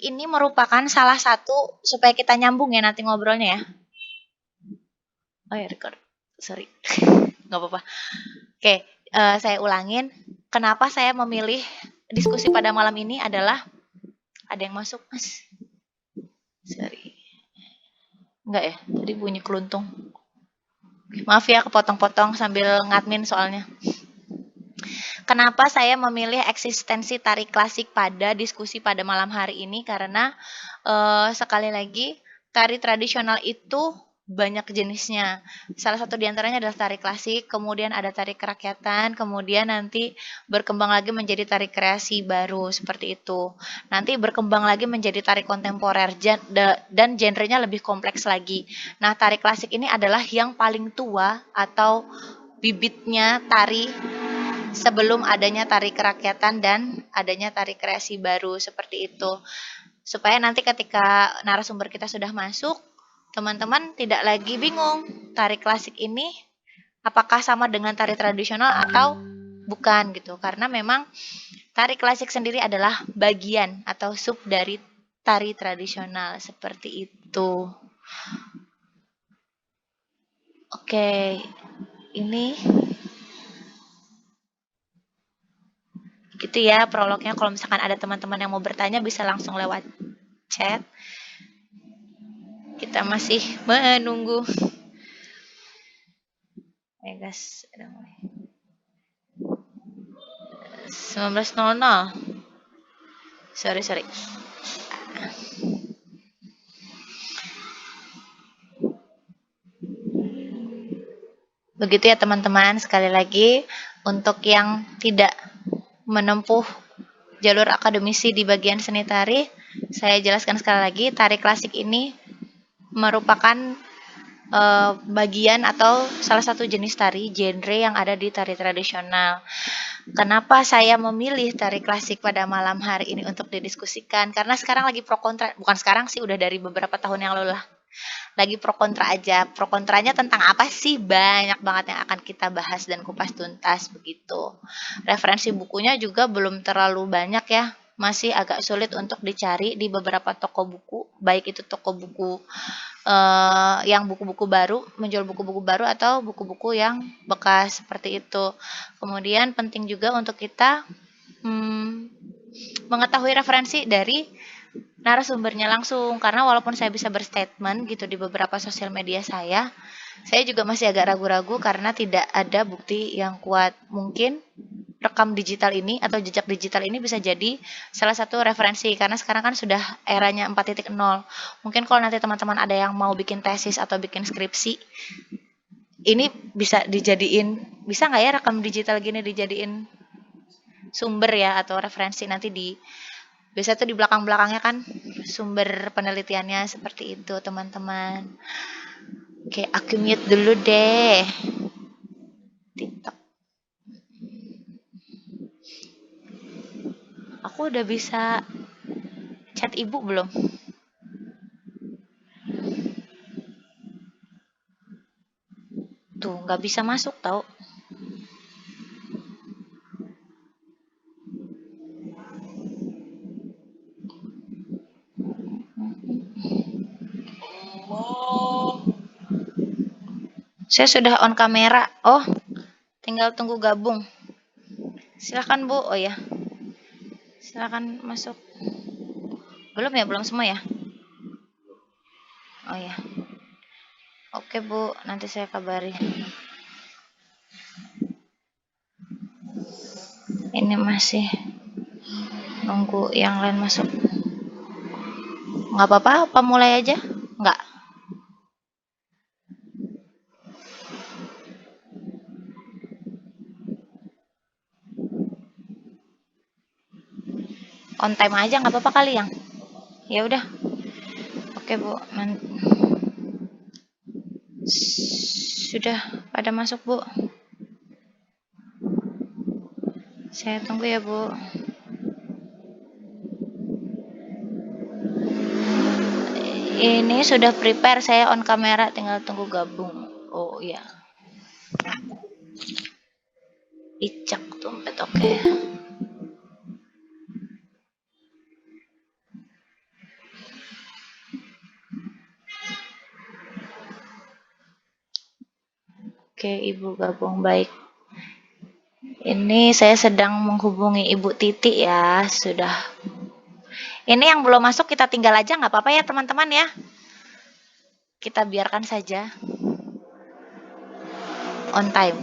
ini merupakan salah satu supaya kita nyambung ya nanti ngobrolnya ya. Oh ya record, sorry, nggak apa-apa. Oke, saya ulangin. Kenapa saya memilih diskusi pada malam ini adalah ada yang masuk, Mas. Sorry. Enggak ya, tadi bunyi keluntung. Maaf ya kepotong-potong sambil ngadmin soalnya. Kenapa saya memilih eksistensi tari klasik pada diskusi pada malam hari ini? Karena sekali lagi tari tradisional itu banyak jenisnya. Salah satu diantaranya adalah tari klasik, kemudian ada tari kerakyatan, kemudian nanti berkembang lagi menjadi tari kreasi baru seperti itu. Nanti berkembang lagi menjadi tari kontemporer dan genrenya lebih kompleks lagi. Nah, tari klasik ini adalah yang paling tua atau bibitnya tari sebelum adanya tari kerakyatan dan adanya tari kreasi baru seperti itu. Supaya nanti ketika narasumber kita sudah masuk, teman-teman tidak lagi bingung tari klasik ini apakah sama dengan tari tradisional atau bukan gitu. Karena memang tari klasik sendiri adalah bagian atau sub dari tari tradisional seperti itu. Oke, ini gitu ya prolognya. Kalau misalkan ada teman-teman yang mau bertanya bisa langsung lewat chat. Kita masih menunggu. Ya guys, udah mulai. 19.00. Sorry. Begitu ya teman-teman, sekali lagi untuk yang tidak menempuh jalur akademisi di bagian seni tari, saya jelaskan sekali lagi, tari klasik ini merupakan bagian atau salah satu jenis tari genre yang ada di tari tradisional. Kenapa saya memilih tari klasik pada malam hari ini untuk didiskusikan? Karena sekarang lagi pro kontra, bukan sekarang sih, udah dari beberapa tahun yang lalu lah. Lagi pro kontra aja. Pro kontranya tentang apa sih? Banyak banget yang akan kita bahas dan kupas tuntas begitu. Referensi bukunya juga belum terlalu banyak ya. Masih agak sulit untuk dicari di beberapa toko buku, baik itu toko buku yang buku-buku baru, menjual buku-buku baru atau buku-buku yang bekas seperti itu. Kemudian penting juga untuk kita mengetahui referensi dari narasumbernya langsung, karena walaupun saya bisa berstatement gitu di beberapa sosial media saya juga masih agak ragu-ragu karena tidak ada bukti yang kuat. Mungkin rekam digital ini atau jejak digital ini bisa jadi salah satu referensi karena sekarang kan sudah eranya 4.0. Mungkin kalau nanti teman-teman ada yang mau bikin tesis atau bikin skripsi, ini bisa dijadiin, bisa nggak ya rekam digital gini dijadiin sumber ya atau referensi nanti di biasa tuh di belakang-belakangnya kan sumber penelitiannya seperti itu teman-teman. Oke, aku mute dulu deh TikTok. Aku udah bisa chat ibu belum? Tuh, nggak bisa masuk tau. Saya sudah on kamera. Oh, tinggal tunggu gabung. Silakan Bu. Oh ya. Silakan masuk. Belum ya? Belum semua ya? Oh ya. Oke Bu, nanti saya kabari. Ini masih nunggu yang lain masuk. Nggak apa-apa, apa mulai aja? Nggak. On time aja nggak apa-apa kali yang. Ya udah. Oke Bu, sudah pada masuk Bu. Saya tunggu ya Bu. Ini sudah prepare, saya on kamera, tinggal tunggu gabung. Oh iya. Icak dompet, oke. Oke, Ibu gabung, baik. Ini saya sedang menghubungi Ibu Titi ya, sudah. Ini yang belum masuk kita tinggal aja nggak apa-apa ya teman-teman ya. Kita biarkan saja on time.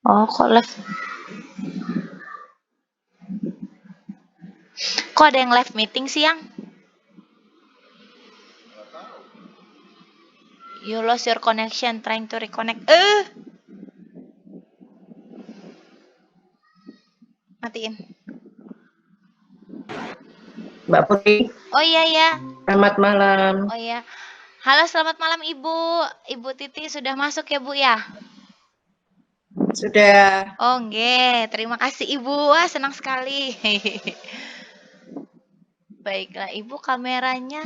Oh, kok live? Kok ada yang live meeting siang? You lost your connection trying to reconnect. Matiin. Mbak Putri, Oh iya. selamat malam. Oh iya. Halo, selamat malam Ibu. Ibu Titi sudah masuk ya, Bu ya? Sudah. Oh, nggih. Terima kasih Ibu. Wah, senang sekali. Baiklah, Ibu kameranya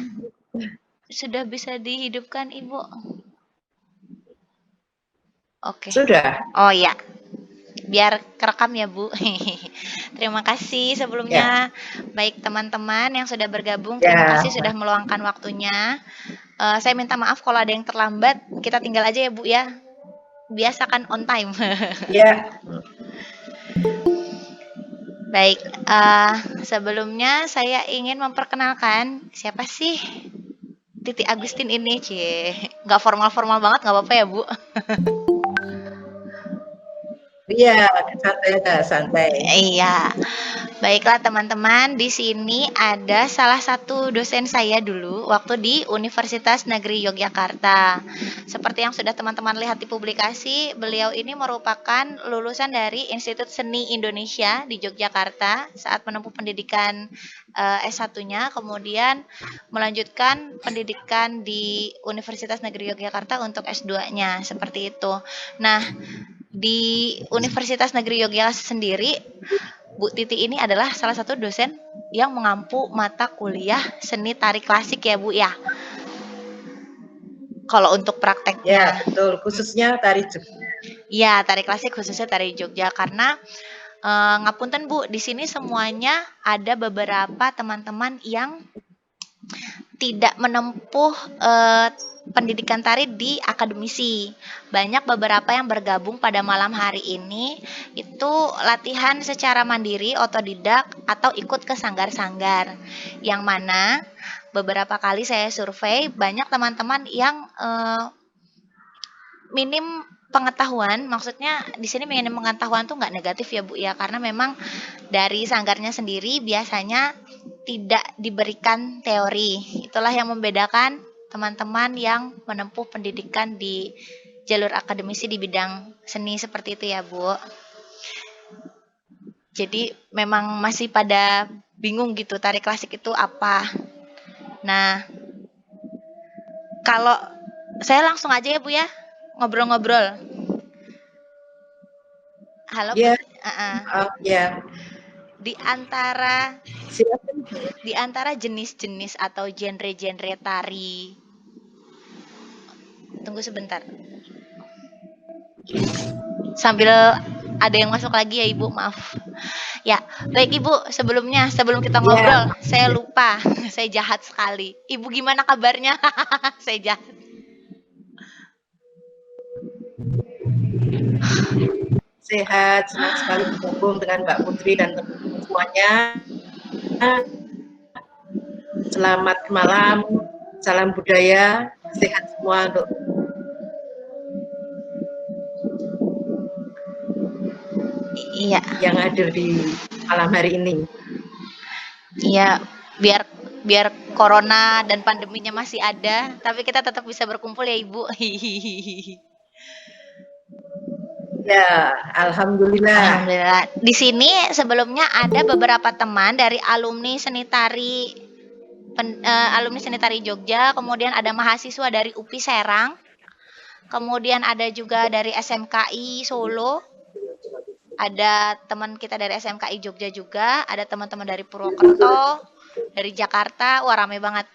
sudah bisa dihidupkan, Ibu. Oke. Sudah. Oh ya, biar kerekam ya Bu. Terima kasih sebelumnya. Baik teman-teman yang sudah bergabung, terima kasih sudah meluangkan waktunya. Saya minta maaf kalau ada yang terlambat. Kita tinggal aja ya Bu ya. Biasakan on time. Ya. Baik, sebelumnya saya ingin memperkenalkan siapa sih Titi Agustin ini, nggak formal-formal banget, nggak apa-apa ya Bu? Iya, santai aja, santai. Iya. Baiklah teman-teman, di sini ada salah satu dosen saya dulu waktu di Universitas Negeri Yogyakarta. Seperti yang sudah teman-teman lihat di publikasi, beliau ini merupakan lulusan dari Institut Seni Indonesia di Yogyakarta saat menempuh pendidikan S1-nya, kemudian melanjutkan pendidikan di Universitas Negeri Yogyakarta untuk S2-nya, seperti itu. Nah, di Universitas Negeri Yogyakarta sendiri, Bu Titi ini adalah salah satu dosen yang mengampu mata kuliah seni tari klasik ya Bu ya. Kalau untuk prakteknya. Ya, betul. Khususnya tari Jogja. Ya, tari klasik khususnya tari Jogja karena ngapunten Bu, di sini semuanya ada beberapa teman-teman yang tidak menempuh pendidikan tari di akademisi. Banyak beberapa yang bergabung pada malam hari ini itu latihan secara mandiri, otodidak, atau ikut ke sanggar-sanggar. Yang mana beberapa kali saya survei banyak teman-teman yang minim pengetahuan, maksudnya di sini minim pengetahuan tuh nggak negatif ya Bu ya, karena memang dari sanggarnya sendiri biasanya tidak diberikan teori. Itulah yang membedakan teman-teman yang menempuh pendidikan di jalur akademisi di bidang seni seperti itu ya Bu. Jadi memang masih pada bingung gitu tari klasik itu apa. Nah, kalau saya langsung aja ya Bu ya, ngobrol-ngobrol. Halo Bu. Ya. Ya. Di antara Silakan. di antara jenis-jenis atau genre-genre tari. Tunggu sebentar. Sambil ada yang masuk lagi ya Ibu, maaf. Ya, baik Ibu, sebelum kita ngobrol, saya lupa, saya jahat sekali. Ibu gimana kabarnya? Saya jahat. Sehat, senang sekali bergabung dengan Mbak Putri dan teman-teman semuanya. Selamat malam, salam budaya, sehat semua untuk Iya. yang hadir di malam hari ini. Iya, biar corona dan pandeminya masih ada, tapi kita tetap bisa berkumpul ya Ibu. Ya, alhamdulillah. Alhamdulillah. Di sini sebelumnya ada beberapa teman dari alumni seni tari alumni seni tari Jogja, kemudian ada mahasiswa dari UPI Serang, kemudian ada juga dari SMKI Solo, ada teman kita dari SMKI Jogja juga, ada teman-teman dari Purwokerto, dari Jakarta, wah rame banget.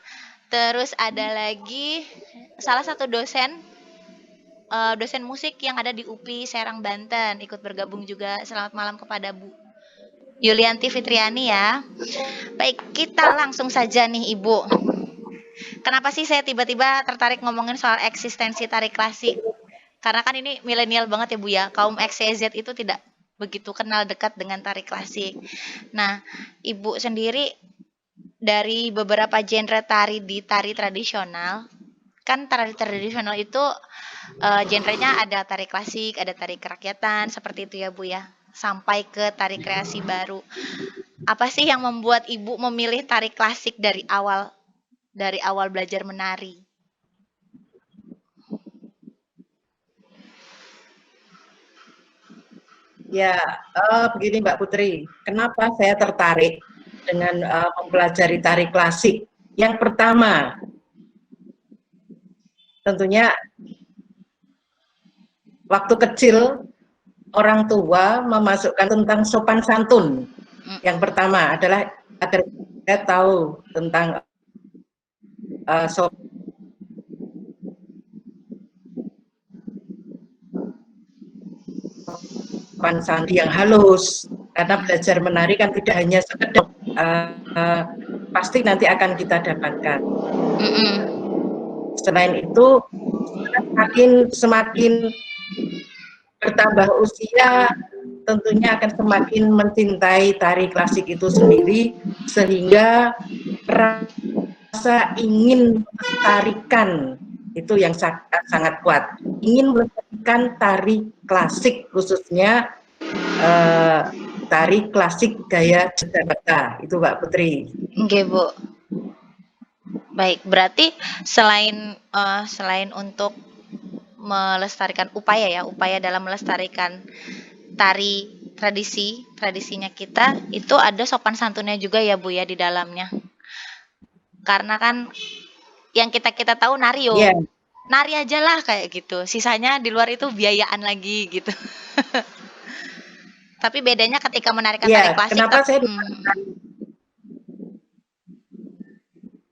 Terus ada lagi salah satu dosen musik yang ada di UPI Serang Banten ikut bergabung juga. Selamat malam kepada Bu Yulianti Fitriani ya. Baik, kita langsung saja nih Ibu. Kenapa sih saya tiba-tiba tertarik ngomongin soal eksistensi tari klasik? Karena kan ini milenial banget ya Bu ya. Kaum X, Y, Z itu tidak begitu kenal dekat dengan tari klasik. Nah, Ibu sendiri dari beberapa genre tari di tari tradisional, kan tari tradisional itu genrenya ada tari klasik, ada tari kerakyatan, seperti itu ya Bu ya. Sampai ke tari kreasi baru. Apa sih yang membuat Ibu memilih tari klasik dari awal belajar menari? Ya, begini Mbak Putri, kenapa saya tertarik dengan mempelajari tari klasik? Yang pertama, tentunya waktu kecil orang tua memasukkan tentang sopan santun. Yang pertama adalah agar kita tahu tentang sopan santun yang halus. Karena belajar menari kan tidak hanya sekedar pasti nanti akan kita dapatkan. Selain itu, semakin bertambah usia, tentunya akan semakin mencintai tari klasik itu sendiri, sehingga rasa ingin melestarikan itu yang sangat kuat. Ingin melestarikan tari klasik, khususnya tari klasik gaya Jakarta, itu Mbak Putri. Oke Bu. Baik, berarti selain untuk melestarikan upaya dalam melestarikan tari tradisinya kita, itu ada sopan santunnya juga ya Bu ya di dalamnya. Karena kan yang kita tahu nari yo. Yeah. Nari aja lah kayak gitu. Sisanya di luar itu biayaan lagi gitu. Tapi bedanya ketika menarikan tari klasik kenapa saya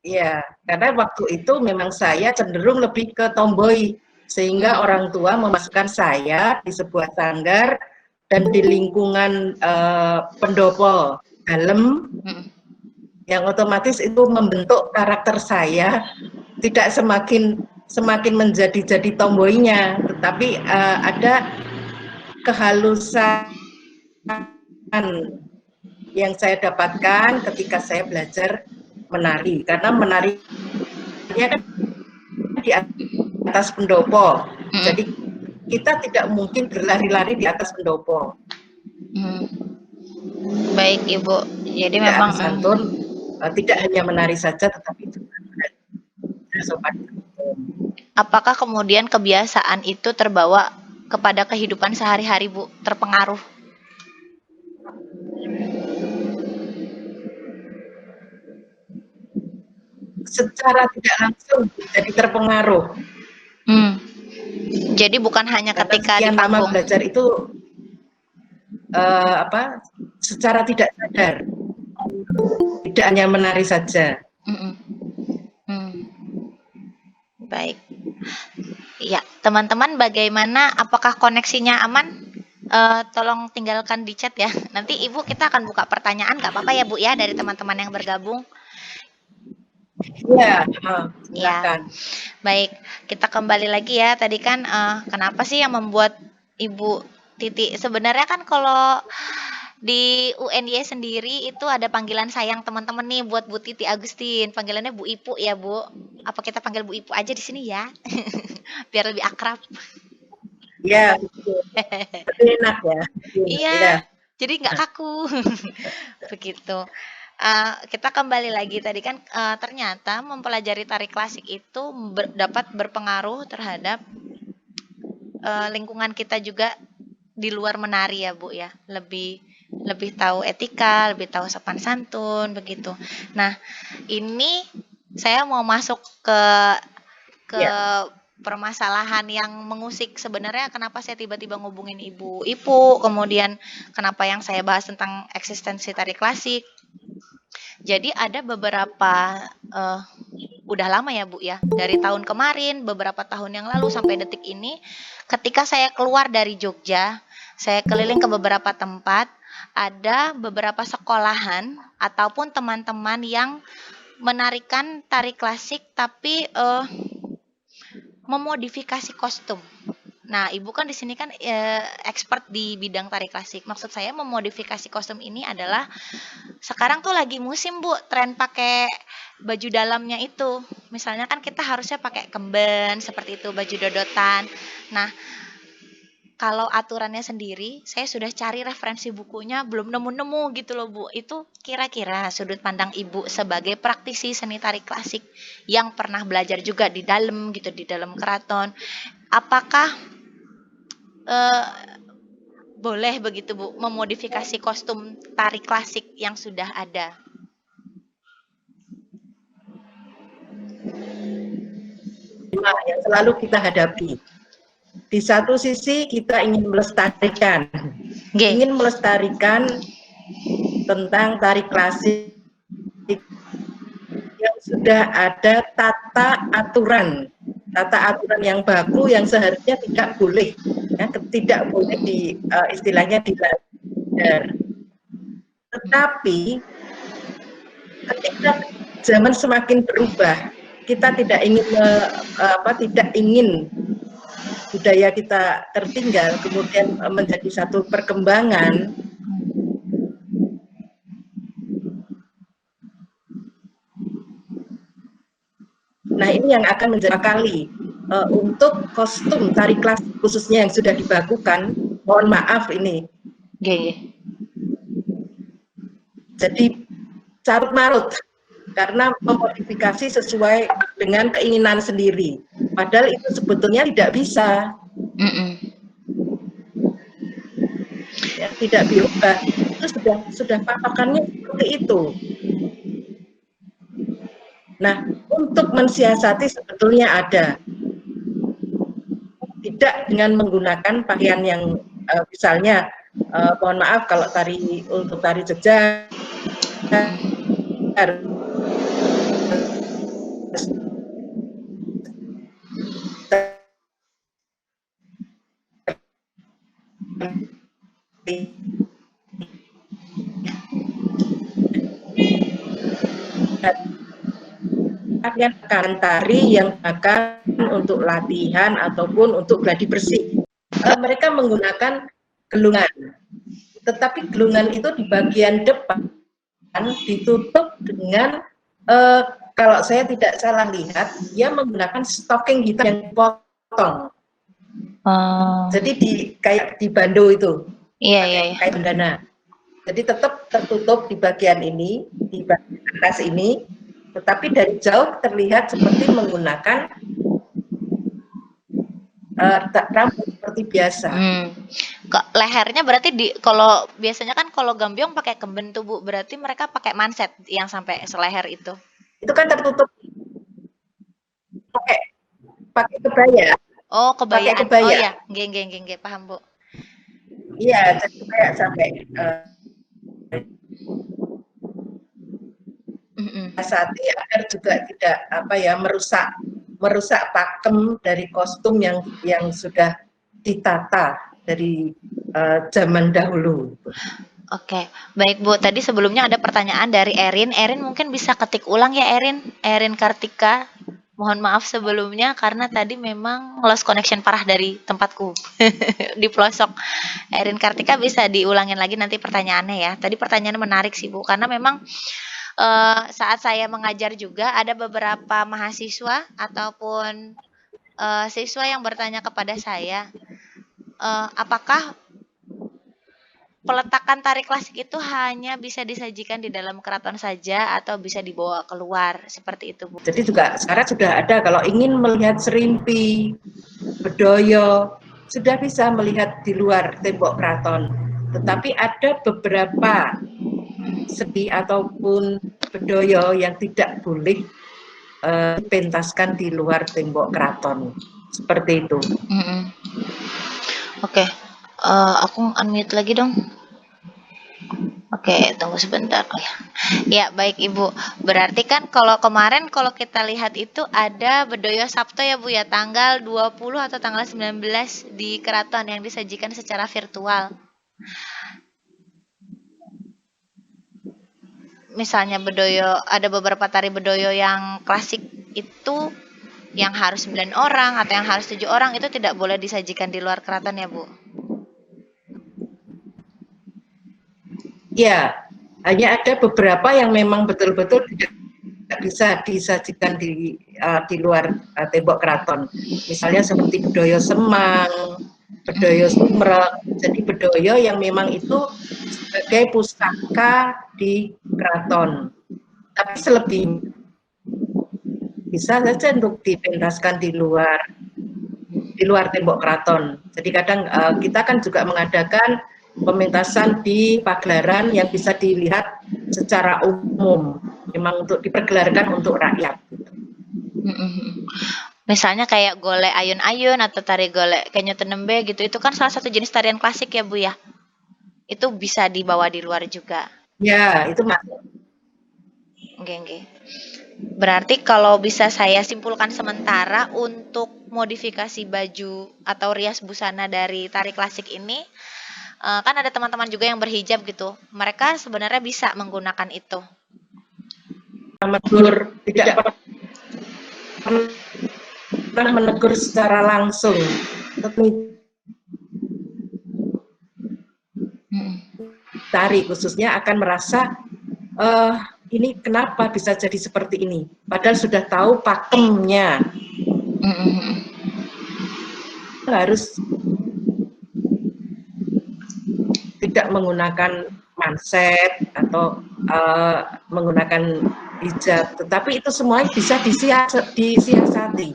Iya, karena waktu itu memang saya cenderung lebih ke tomboy, sehingga orang tua memasukkan saya di sebuah sanggar dan di lingkungan pendopo dalam, yang otomatis itu membentuk karakter saya, tidak semakin menjadi tomboynya, tetapi ada kehalusan yang saya dapatkan ketika saya belajar menari, karena menarinya kan di atas pendopo, jadi kita tidak mungkin berlari-lari di atas pendopo. Baik Ibu, jadi tidak memang santun, tidak hanya menari saja, tetapi juga sopan santun. Apakah kemudian kebiasaan itu terbawa kepada kehidupan sehari-hari Bu, terpengaruh? Secara tidak langsung jadi terpengaruh. Jadi bukan hanya Karena ketika di sekian lama panggung. belajar itu secara tidak sadar, tidak hanya menari saja. Baik. Ya, teman-teman bagaimana? Apakah koneksinya aman? Tolong tinggalkan di chat ya. Nanti Ibu kita akan buka pertanyaan, nggak apa-apa ya Bu ya dari teman-teman yang bergabung. Iya, Ya, baik. Kita kembali lagi ya. Tadi kan kenapa sih yang membuat Ibu Titi? Sebenarnya kan kalau di UNY sendiri itu ada panggilan sayang teman-teman nih buat Bu Titi Agustin. Panggilannya Bu Ipu ya Bu. Apa kita panggil Bu Ipu aja di sini ya? Biar lebih akrab. Iya, enak ya. Iya, jadi nggak kaku. Begitu. Kita kembali lagi tadi kan ternyata mempelajari tari klasik itu dapat berpengaruh terhadap lingkungan kita juga di luar menari ya Bu ya. Lebih tahu etika, lebih tahu sopan santun begitu. Nah, ini saya mau masuk ke permasalahan yang mengusik sebenarnya kenapa saya tiba-tiba ngubungin Ibu Ipu, kemudian kenapa yang saya bahas tentang eksistensi tari klasik. Jadi ada beberapa udah lama ya Bu ya, dari tahun kemarin, beberapa tahun yang lalu sampai detik ini, ketika saya keluar dari Jogja, saya keliling ke beberapa tempat, ada beberapa sekolahan ataupun teman-teman yang menarikan tari klasik tapi memodifikasi kostum. Nah, Ibu kan di sini kan expert di bidang tari klasik. Maksud saya memodifikasi kostum ini adalah sekarang tuh lagi musim, Bu, tren pakai baju dalamnya itu. Misalnya kan kita harusnya pakai kemben seperti itu, baju dodotan. Nah, kalau aturannya sendiri, saya sudah cari referensi bukunya, belum nemu-nemu gitu loh, Bu. Itu kira-kira sudut pandang Ibu sebagai praktisi seni tari klasik yang pernah belajar juga di dalam gitu, di dalam keraton. Apakah eh, boleh begitu, Bu, memodifikasi kostum tari klasik yang sudah ada? Yang selalu kita hadapi. Di satu sisi kita ingin melestarikan tentang tari klasik yang sudah ada tata aturan yang baku yang seharusnya tidak boleh istilahnya dilanggar. Tetapi ketika zaman semakin berubah, kita tidak ingin budaya kita tertinggal, kemudian menjadi satu perkembangan. Nah, ini yang akan menjadi kali untuk kostum tari klasik khususnya yang sudah dibakukan. Mohon maaf ini. Jadi carut marut karena memodifikasi sesuai dengan keinginan sendiri. Padahal itu sebetulnya tidak bisa. Ya, tidak diubah. Itu sudah patokannya seperti itu. Nah, untuk mensiasati sebetulnya ada. Tidak dengan menggunakan pakaian yang misalnya mohon maaf kalau untuk tari Jogja akan tari yang akan untuk latihan ataupun untuk gladi bersih. Mereka menggunakan gelungan, tetapi gelungan itu di bagian depan ditutup dengan kalau saya tidak salah lihat, dia menggunakan stocking hitam yang dipotong. Jadi kayak di bando itu, kayak bandana. Jadi tetap tertutup di bagian ini, di bagian atas ini, tetapi dari jauh terlihat seperti menggunakan rambut seperti biasa. Lehernya berarti kalau biasanya kan kalau gambyong pakai kemben tuh, Bu, berarti mereka pakai manset yang sampai seleher itu. Itu kan tertutup pakai kebaya. Oh, kebayaan. Pakai kebaya. Oh ya, nggih, paham, Bu. Iya, jadi kayak sampai hati agar juga tidak merusak pakem dari kostum yang sudah ditata dari zaman dahulu. Oke, baik Bu. Tadi sebelumnya ada pertanyaan dari Erin. Erin mungkin bisa ketik ulang ya, Erin Kartika. Mohon maaf sebelumnya karena tadi memang lost connection parah dari tempatku di pelosok. Erin Kartika bisa diulangin lagi nanti pertanyaannya ya. Tadi pertanyaannya menarik sih, Bu, karena memang saat saya mengajar juga ada beberapa mahasiswa ataupun siswa yang bertanya kepada saya, apakah peletakan tari klasik itu hanya bisa disajikan di dalam keraton saja atau bisa dibawa keluar seperti itu, Bu? Jadi juga sekarang sudah ada kalau ingin melihat serimpi, bedoyo, sudah bisa melihat di luar tembok keraton. Tetapi ada beberapa seni ataupun bedoyo yang tidak boleh dipentaskan di luar tembok keraton. Seperti itu. Oke. Aku unmute lagi dong. Oke, tunggu sebentar. Oh ya. Ya, baik Ibu. Berarti kan kalau kemarin kalau kita lihat itu ada Bedoyo Sabto ya Bu ya, tanggal 20 atau tanggal 19 di keraton yang disajikan secara virtual. misalnya bedoyo, ada beberapa tari bedoyo yang klasik itu yang harus 9 orang atau yang harus 7 orang itu tidak boleh disajikan di luar keraton ya, Bu? Ya, hanya ada beberapa yang memang betul-betul tidak bisa disajikan di luar tembok keraton. Misalnya seperti bedoyo Semang, bedoyo Sumerep. Jadi bedoyo yang memang itu sebagai pustaka di keraton. Tapi selebihnya bisa saja untuk dipentaskan di luar tembok keraton. Jadi kadang kita kan juga mengadakan pementasan di pagelaran yang bisa dilihat secara umum, memang untuk dipergelarkan untuk rakyat. Misalnya kayak golek ayun-ayun atau tari golek kenyo tenembe gitu, itu kan salah satu jenis tarian klasik ya, Bu ya? Itu bisa dibawa di luar juga. Ya, itu masuk. Oke. Berarti kalau bisa saya simpulkan sementara untuk modifikasi baju atau rias busana dari tari klasik ini, kan ada teman-teman juga yang berhijab gitu. Mereka sebenarnya bisa menggunakan itu. Menegur, tidak pernah menegur secara langsung. Tari khususnya akan merasa ini kenapa bisa jadi seperti ini, padahal sudah tahu pakemnya. Harus tidak menggunakan manset atau menggunakan hijab, tetapi itu semuanya bisa disiasati.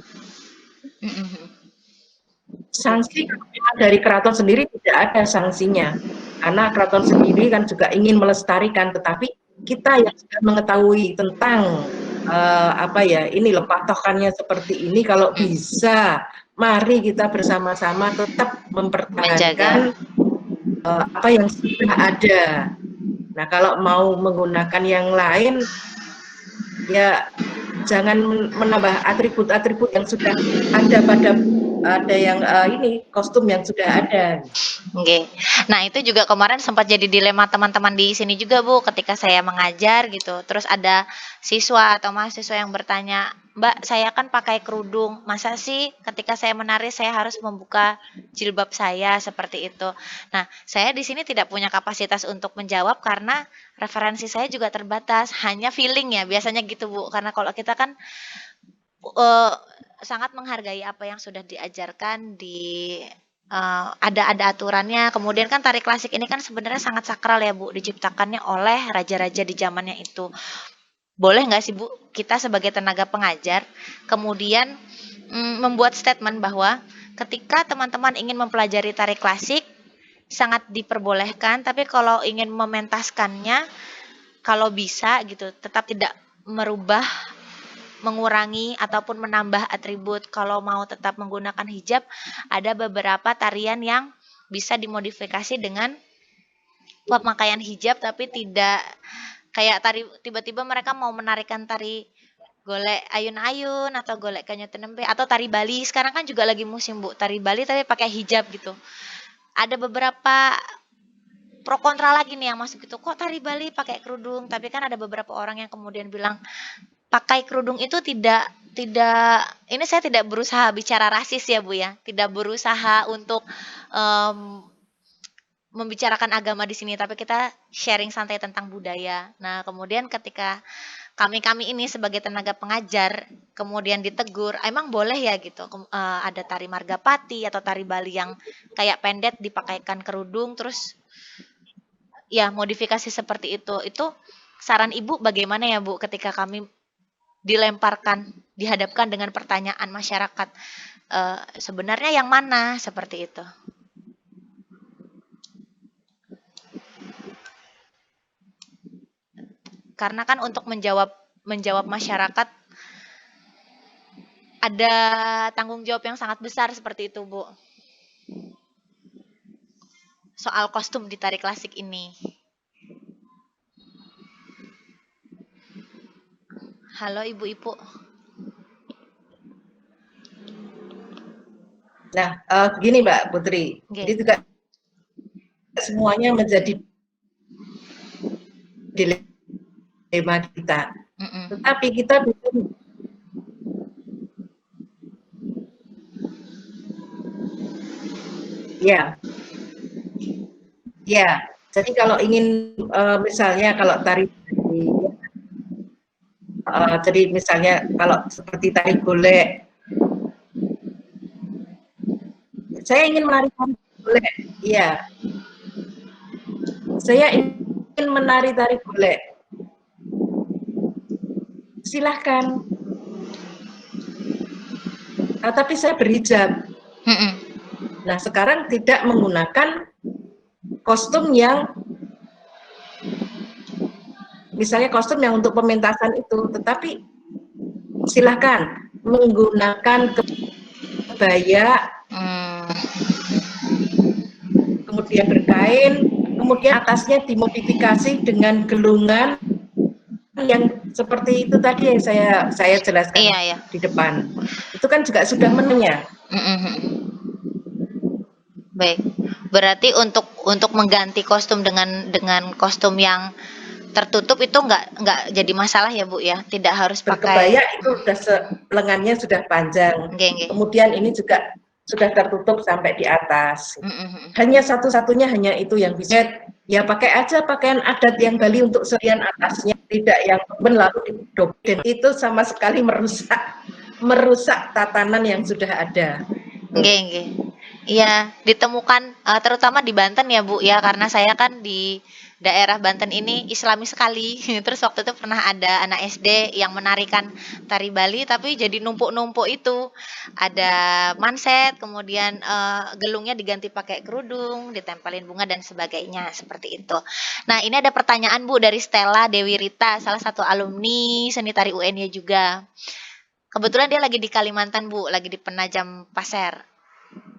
Sanksi memang dari keraton sendiri tidak ada sanksinya, karena keraton sendiri kan juga ingin melestarikan, tetapi kita yang sudah mengetahui tentang ini patokannya seperti ini, kalau bisa mari kita bersama-sama tetap mempertahankan apa yang sudah ada. Nah, kalau mau menggunakan yang lain, ya jangan menambah atribut-atribut yang sudah ada yang kostum yang sudah ada. Oke. Nah, itu juga kemarin sempat jadi dilema teman-teman di sini juga, Bu, ketika saya mengajar gitu. Terus ada siswa atau mahasiswa yang bertanya, "Mbak, saya kan pakai kerudung. Masa sih ketika saya menari saya harus membuka jilbab saya seperti itu?" Nah, saya di sini tidak punya kapasitas untuk menjawab karena referensi saya juga terbatas, hanya feeling ya, biasanya gitu, Bu. Karena kalau kita kan sangat menghargai apa yang sudah diajarkan di ada aturannya. Kemudian kan tari klasik ini kan sebenarnya sangat sakral ya, Bu, diciptakannya oleh raja-raja di zamannya itu. Boleh nggak sih, Bu, kita sebagai tenaga pengajar kemudian membuat statement bahwa ketika teman-teman ingin mempelajari tari klasik sangat diperbolehkan, tapi kalau ingin mementaskannya kalau bisa gitu tetap tidak merubah, mengurangi ataupun menambah atribut. Kalau mau tetap menggunakan hijab, ada beberapa tarian yang bisa dimodifikasi dengan pemakaian hijab tapi tidak kayak tari tiba-tiba mereka mau menarikan tari golek ayun-ayun atau golek kanyo tenembe atau tari Bali. Sekarang kan juga lagi musim, Bu, tari Bali tapi pakai hijab gitu. Ada beberapa pro kontra lagi nih yang masuk gitu. Kok tari Bali pakai kerudung? Tapi kan ada beberapa orang yang kemudian bilang pakai kerudung itu tidak ini saya tidak berusaha bicara rasis ya, Bu ya. Tidak berusaha untuk membicarakan agama di sini, tapi kita sharing santai tentang budaya. Nah, kemudian ketika kami ini sebagai tenaga pengajar kemudian ditegur, emang boleh ya gitu, ada tari Margapati atau tari Bali yang kayak pendet dipakaikan kerudung, terus ya modifikasi seperti itu saran Ibu bagaimana ya, Bu, ketika kami dihadapkan dengan pertanyaan masyarakat, sebenarnya yang mana seperti itu? Karena kan untuk menjawab masyarakat ada tanggung jawab yang sangat besar seperti itu, Bu. Soal kostum di tari klasik ini. Halo Ibu-ibu. Nah, gini Mbak Putri, jadi juga semuanya menjadi dilema tema kita. Mm-mm. Tetapi kita bisa ya, ya. Jadi kalau ingin misalnya kalau tari jadi misalnya kalau seperti tari golek, saya ingin menari tari golek, iya. Saya ingin menari tari golek. Silahkan. Tapi saya berhijab. Mm-mm. Nah, sekarang tidak menggunakan kostum yang misalnya kostum yang untuk pementasan itu, tetapi silahkan menggunakan kebaya, kemudian berkain, kemudian atasnya dimodifikasi dengan gelungan yang seperti itu tadi yang saya jelaskan Iya. di depan. Itu kan juga sudah menunya. Baik. Berarti untuk mengganti kostum dengan kostum yang tertutup itu nggak jadi masalah ya Bu ya? Tidak harus Berkebaya pakai. itu sudah lengannya sudah panjang. Nggih. Kemudian ini juga sudah tertutup sampai di atas. Hanya satu-satunya hanya itu yang bisa. Ya pakai aja pakaian adat yang Bali untuk serian atasnya, tidak yang lalu didobel. Itu sama sekali merusak tatanan yang sudah ada. Nggih. Iya, ditemukan terutama di Banten ya Bu ya, karena saya kan di daerah Banten ini Islami sekali. Terus waktu itu pernah ada anak SD yang menarikan tari Bali tapi jadi numpuk-numpuk itu. Ada manset, kemudian gelungnya diganti pakai kerudung, ditempelin bunga dan sebagainya seperti itu. Nah, ini ada pertanyaan Bu dari Stella Dewi Rita, salah satu alumni seni tari UN-nya juga. Kebetulan dia lagi di Kalimantan Bu, lagi di Penajam Pasir.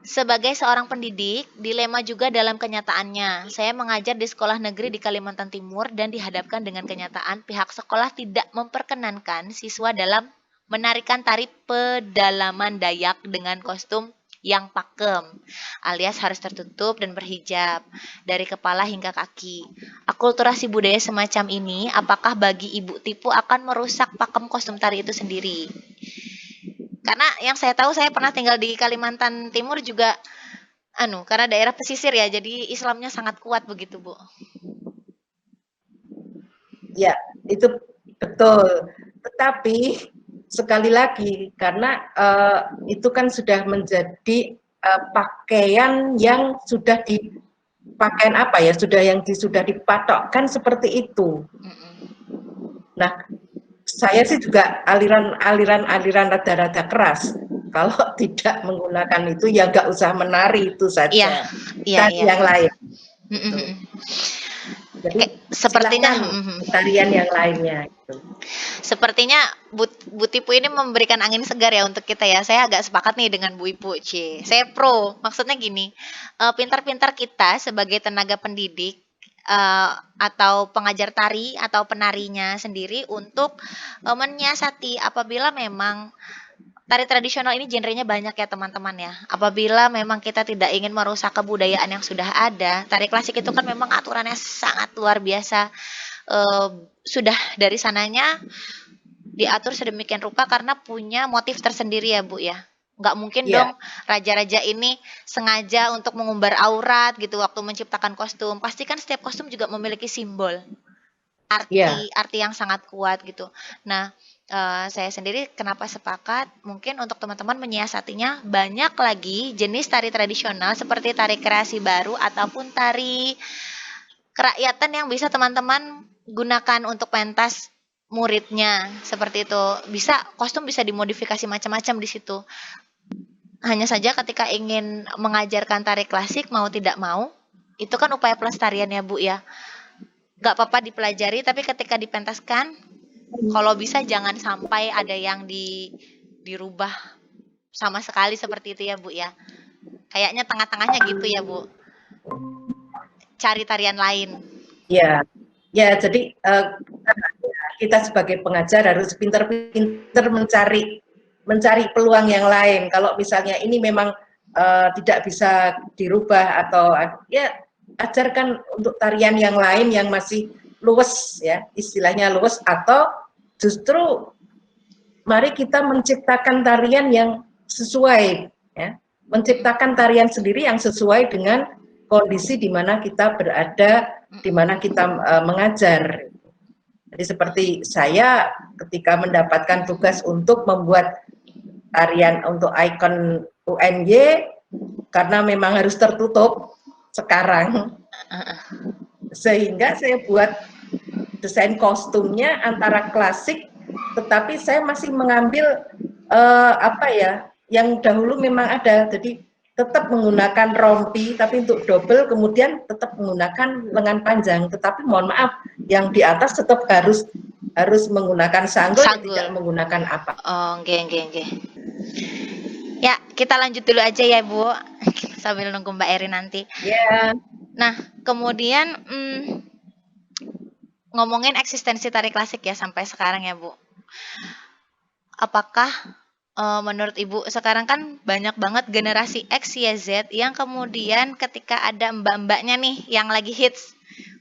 Sebagai seorang pendidik, dilema juga dalam kenyataannya. Saya mengajar di sekolah negeri di Kalimantan Timur dan dihadapkan dengan kenyataan pihak sekolah tidak memperkenankan siswa dalam menarikan tari pedalaman Dayak dengan kostum yang pakem, alias harus tertutup dan berhijab dari kepala hingga kaki. Akulturasi budaya semacam ini, apakah bagi Ibu Tipu akan merusak pakem kostum tari itu sendiri? Karena yang saya tahu, saya pernah tinggal di Kalimantan Timur juga, karena daerah pesisir ya, jadi Islamnya sangat kuat begitu, Bu. Ya, itu betul. Tetapi sekali lagi karena itu kan sudah menjadi pakaian yang sudah pakaian apa ya, sudah dipatokkan seperti itu. Nah, saya sih juga aliran rada-rada keras. Kalau tidak menggunakan itu ya nggak usah menari itu saja. Iya. Yang lain. Jadi sepertinya tarian yang lainnya. Gitu. Sepertinya Bu Tipu ini memberikan angin segar ya untuk kita ya. Saya agak sepakat nih dengan Bu Ipu. Saya pro. Maksudnya gini, pintar-pintar kita sebagai tenaga pendidik atau pengajar tari atau penarinya sendiri untuk menyiasati apabila memang tari tradisional ini genrenya banyak ya teman-teman ya. Apabila memang kita tidak ingin merusak kebudayaan yang sudah ada, tari klasik itu kan memang aturannya sangat luar biasa. Sudah dari sananya diatur sedemikian rupa karena punya motif tersendiri ya Bu ya. Nggak mungkin dong raja-raja ini sengaja untuk mengumbar aurat gitu waktu menciptakan kostum. Pastikan setiap kostum juga memiliki simbol, arti yang sangat kuat gitu. Nah, saya sendiri kenapa sepakat, mungkin untuk teman-teman menyiasatinya banyak lagi jenis tari tradisional seperti tari kreasi baru ataupun tari kerakyatan yang bisa teman-teman gunakan untuk pentas muridnya seperti itu. Kostum bisa dimodifikasi macam-macam di situ. Hanya saja ketika ingin mengajarkan tari klasik mau tidak mau, itu kan upaya pelestarian ya Bu ya. Gak apa-apa dipelajari, tapi ketika dipentaskan, kalau bisa jangan sampai ada yang dirubah sama sekali seperti itu ya Bu ya. Kayaknya tengah-tengahnya gitu ya Bu. Cari tarian lain. Ya, jadi kita sebagai pengajar harus pintar-pintar mencari peluang yang lain. Kalau misalnya ini memang tidak bisa dirubah atau ya ajarkan untuk tarian yang lain yang masih luwes ya, istilahnya luwes, atau justru mari kita menciptakan tarian yang sesuai ya, menciptakan tarian sendiri yang sesuai dengan kondisi di mana kita berada, di mana kita mengajar. Jadi seperti saya ketika mendapatkan tugas untuk membuat tarian untuk ikon UNY, karena memang harus tertutup sekarang, sehingga saya buat desain kostumnya antara klasik, tetapi saya masih mengambil apa ya, yang dahulu memang ada, jadi tetap menggunakan rompi, tapi untuk double, kemudian tetap menggunakan lengan panjang, tetapi mohon maaf, yang di atas tetap harus menggunakan sanggul, tidak menggunakan apa. Oh, oke. Ya, kita lanjut dulu aja ya, Bu. Sambil nunggu Mbak Eri nanti. Ya. Nah, kemudian ngomongin eksistensi tari klasik ya sampai sekarang ya, Bu. Apakah menurut Ibu sekarang kan banyak banget generasi X, Y, Z yang kemudian ketika ada mbak-mbaknya nih yang lagi hits,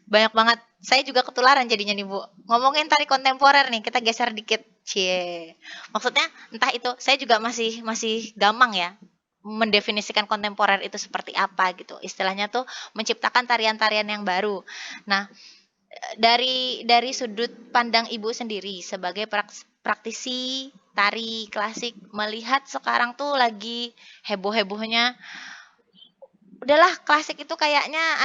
banyak banget. Saya juga ketularan jadinya nih, Bu. Ngomongin tari kontemporer nih, kita geser dikit. Cie. Maksudnya entah itu, saya juga masih gampang ya mendefinisikan kontemporer itu seperti apa gitu. Istilahnya tuh menciptakan tarian-tarian yang baru. Nah, dari sudut pandang Ibu sendiri sebagai praktisi tari klasik, melihat sekarang tuh lagi heboh-hebohnya, udahlah klasik itu kayaknya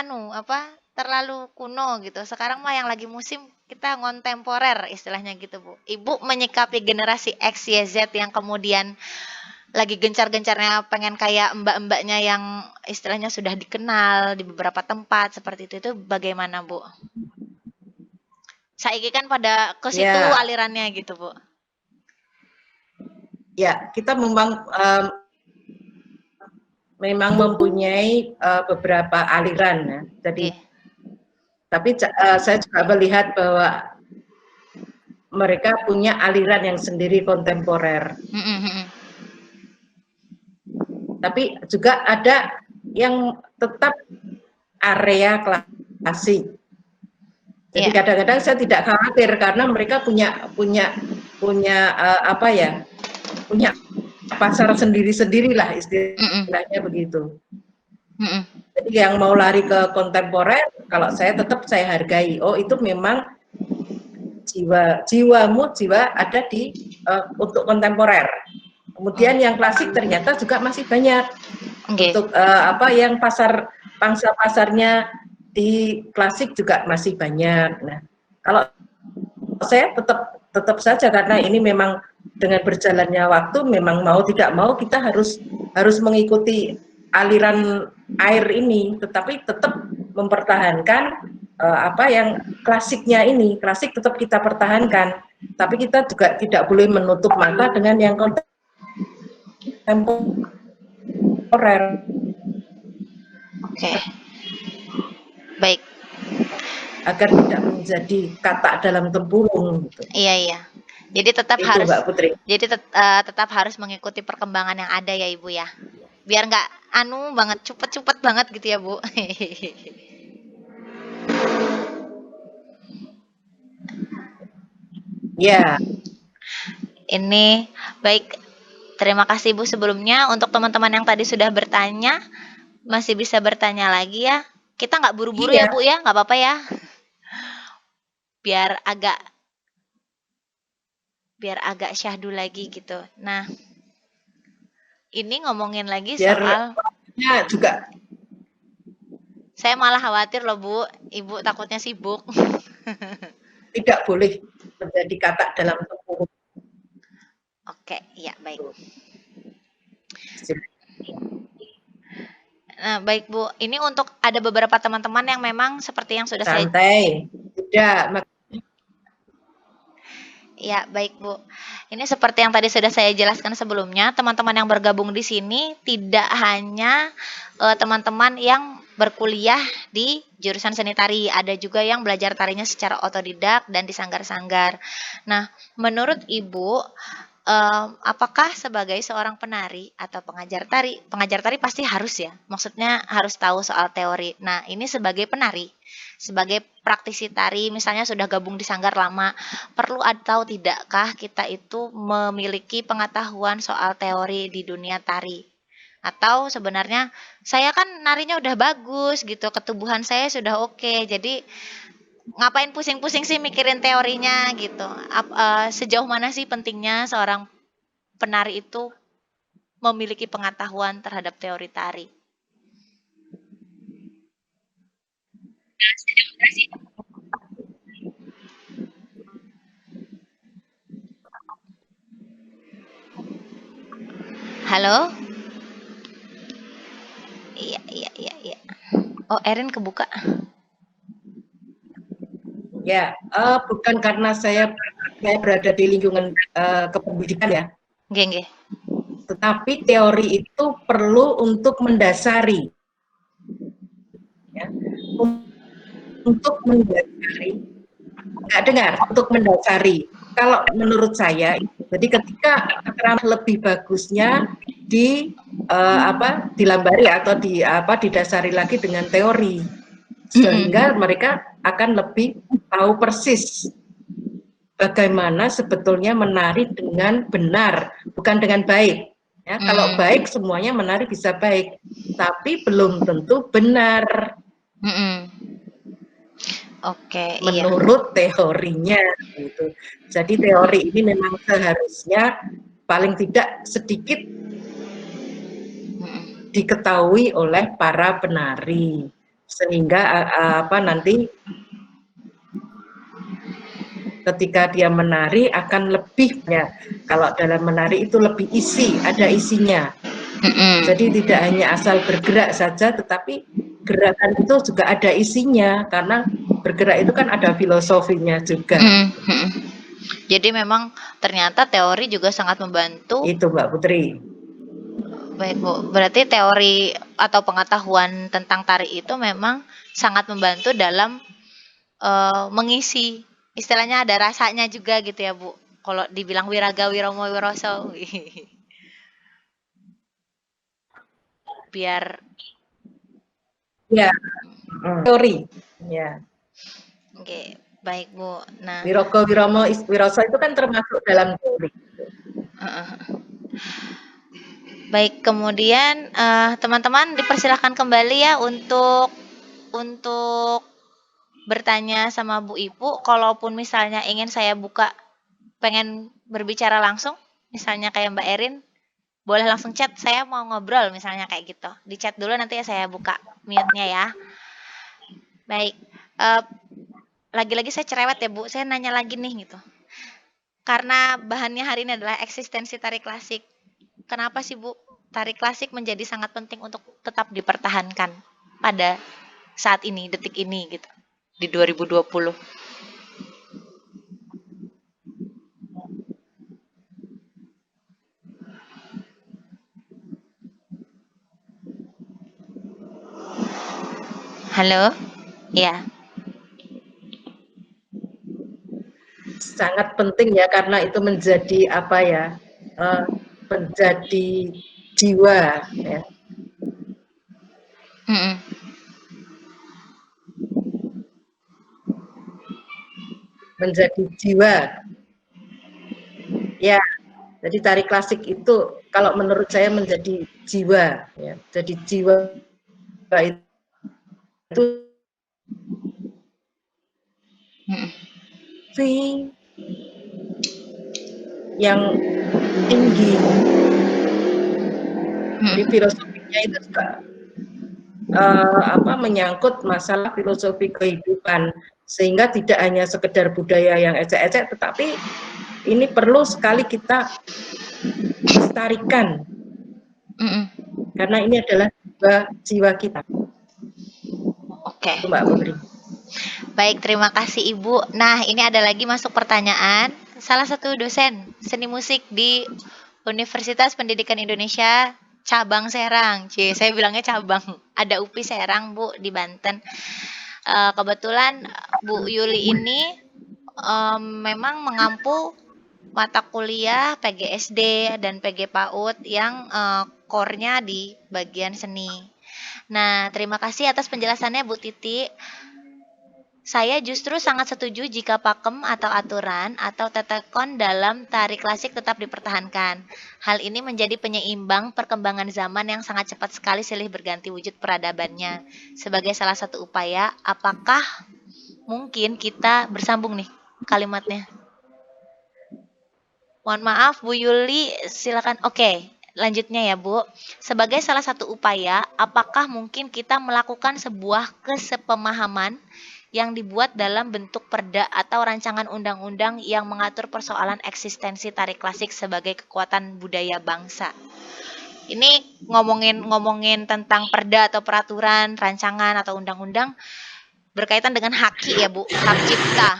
terlalu kuno gitu. Sekarang mah yang lagi musim kita kontemporer istilahnya gitu, Bu. Ibu menyikapi generasi X, Y, Z yang kemudian lagi gencar-gencarnya pengen kayak mbak-mbaknya yang istilahnya sudah dikenal di beberapa tempat seperti itu bagaimana, Bu? Saiki kan pada ke situ Ya. alirannya gitu, Bu. Ya, kita memang mempunyai beberapa aliran ya. Jadi, tapi saya juga melihat bahwa mereka punya aliran yang sendiri kontemporer. Tapi juga ada yang tetap area klasik. Jadi kadang-kadang saya tidak khawatir karena mereka punya pasar sendiri-sendiri lah istilahnya begitu. Jadi yang mau lari ke kontemporer, kalau saya tetap saya hargai. Oh, itu memang jiwamu ada di untuk kontemporer. Kemudian yang klasik ternyata juga masih banyak. Untuk yang pangsa pasarnya di klasik juga masih banyak. Nah, kalau saya tetap saja, karena ini memang dengan berjalannya waktu, memang mau tidak mau kita harus mengikuti aliran air ini, tetapi tetap mempertahankan yang klasiknya ini. Klasik tetap kita pertahankan, tapi kita juga tidak boleh menutup mata dengan yang kontemporer. Oke. Baik. Agar tidak menjadi kata dalam tempurung gitu. Iya. Jadi tetap itu, harus Mbak Putri. Jadi tetap harus mengikuti perkembangan yang ada ya, Ibu ya. Biar nggak banget cepet banget gitu ya, Bu. Ya. Ini baik. Terima kasih, Bu, sebelumnya. Untuk teman-teman yang tadi sudah bertanya, masih bisa bertanya lagi ya. Kita nggak buru-buru ya, Bu ya, nggak apa-apa ya. Biar agak syahdu lagi gitu. Nah, ini ngomongin lagi soal juga. Saya malah khawatir loh, Bu. Ibu takutnya sibuk. Tidak boleh menjadi kata dalam tempurung. Oke, iya baik. Nah, baik Bu. Ini untuk ada beberapa teman-teman yang memang seperti yang sudah santai. Tidak. Ya, baik Bu. Ini seperti yang tadi sudah saya jelaskan sebelumnya, teman-teman yang bergabung di sini tidak hanya teman-teman yang berkuliah di jurusan seni tari, ada juga yang belajar tarinya secara otodidak dan di sanggar-sanggar. Nah, menurut Ibu, apakah sebagai seorang penari atau pengajar tari pasti harus ya, maksudnya harus tahu soal teori. Nah, ini sebagai penari, sebagai praktisi tari, misalnya sudah gabung di sanggar lama, perlu atau tidakkah kita itu memiliki pengetahuan soal teori di dunia tari? Atau sebenarnya saya kan narinya udah bagus gitu, ketubuhan saya sudah oke, jadi ngapain pusing-pusing sih mikirin teorinya gitu. Sejauh mana sih pentingnya seorang penari itu memiliki pengetahuan terhadap teori tari? Halo? Iya, iya, iya, iya. Oh, Erin kebuka. Ya, bukan karena saya berada di lingkungan kependidikan ya, Nggih, nggih. tetapi teori itu perlu untuk mendasari, ya, untuk mendasari, nggak dengar, untuk mendasari. Kalau menurut saya, jadi ketika lebih bagusnya di dilambari atau didasari lagi dengan teori, sehingga mereka akan lebih tahu persis bagaimana sebetulnya menari dengan benar, bukan dengan baik. Ya, kalau baik semuanya menari bisa baik, tapi belum tentu benar. Oke, iya. Menurut teorinya gitu. Jadi teori ini memang seharusnya paling tidak sedikit diketahui oleh para penari, sehingga nanti ketika dia menari akan lebih ya, kalau dalam menari itu lebih isi, ada isinya. Jadi tidak hanya asal bergerak saja, tetapi gerakan itu juga ada isinya, karena bergerak itu kan ada filosofinya juga. Jadi memang ternyata teori juga sangat membantu. Itu Mbak Putri. Baik, Bu. Berarti teori atau pengetahuan tentang tari itu memang sangat membantu dalam mengisi, istilahnya ada rasanya juga gitu ya, Bu. Kalau dibilang wiraga wiromo wiroso. Biar Ya, teori. Ya. oke, baik, Bu. Nah, Wirogo Wiromo Wiroso itu kan termasuk dalam teori. baik, kemudian teman-teman dipersilahkan kembali ya untuk bertanya sama Bu Ibu. Kalaupun misalnya ingin saya buka, pengen berbicara langsung, misalnya kayak Mbak Erin, boleh langsung chat, saya mau ngobrol misalnya kayak gitu. Di chat dulu nanti ya saya buka mute-nya ya. Baik, lagi-lagi saya cerewet ya Bu, saya nanya lagi nih gitu. Karena bahannya hari ini adalah eksistensi tari klasik. Kenapa sih Bu, tari klasik menjadi sangat penting untuk tetap dipertahankan pada saat ini, detik ini gitu, di 2020? Halo? Ya. Sangat penting ya, karena itu menjadi menjadi jiwa ya. Menjadi jiwa. Ya, jadi tari klasik itu kalau menurut saya menjadi jiwa ya. Jadi jiwa itu yang tinggi. Jadi filosofinya itu juga menyangkut masalah filosofi kehidupan, sehingga tidak hanya sekedar budaya yang ecek-ecek, tetapi ini perlu sekali kita lestarikan, karena ini adalah jiwa kita. Oke. Mbak Putri. Baik, terima kasih Ibu. Nah, ini ada lagi masuk pertanyaan. Salah satu dosen seni musik di Universitas Pendidikan Indonesia cabang Serang. Saya bilangnya cabang. Ada UPI Serang, Bu, di Banten. Kebetulan Bu Yuli ini memang mengampu mata kuliah PGSD dan PG PAUD yang core-nya di bagian seni. Nah, terima kasih atas penjelasannya Bu Titi. Saya justru sangat setuju jika pakem atau aturan atau tetekon dalam tari klasik tetap dipertahankan. Hal ini menjadi penyeimbang perkembangan zaman yang sangat cepat sekali silih berganti wujud peradabannya. Sebagai salah satu upaya, apakah mungkin kita bersambung nih kalimatnya? Mohon maaf, Bu Yuli, silakan. Oke, lanjutnya ya, Bu. Sebagai salah satu upaya, apakah mungkin kita melakukan sebuah kesepemahaman yang dibuat dalam bentuk perda atau rancangan undang-undang yang mengatur persoalan eksistensi tari klasik sebagai kekuatan budaya bangsa? Ini ngomongin tentang perda atau peraturan, rancangan atau undang-undang berkaitan dengan haki ya, Bu, hak cipta.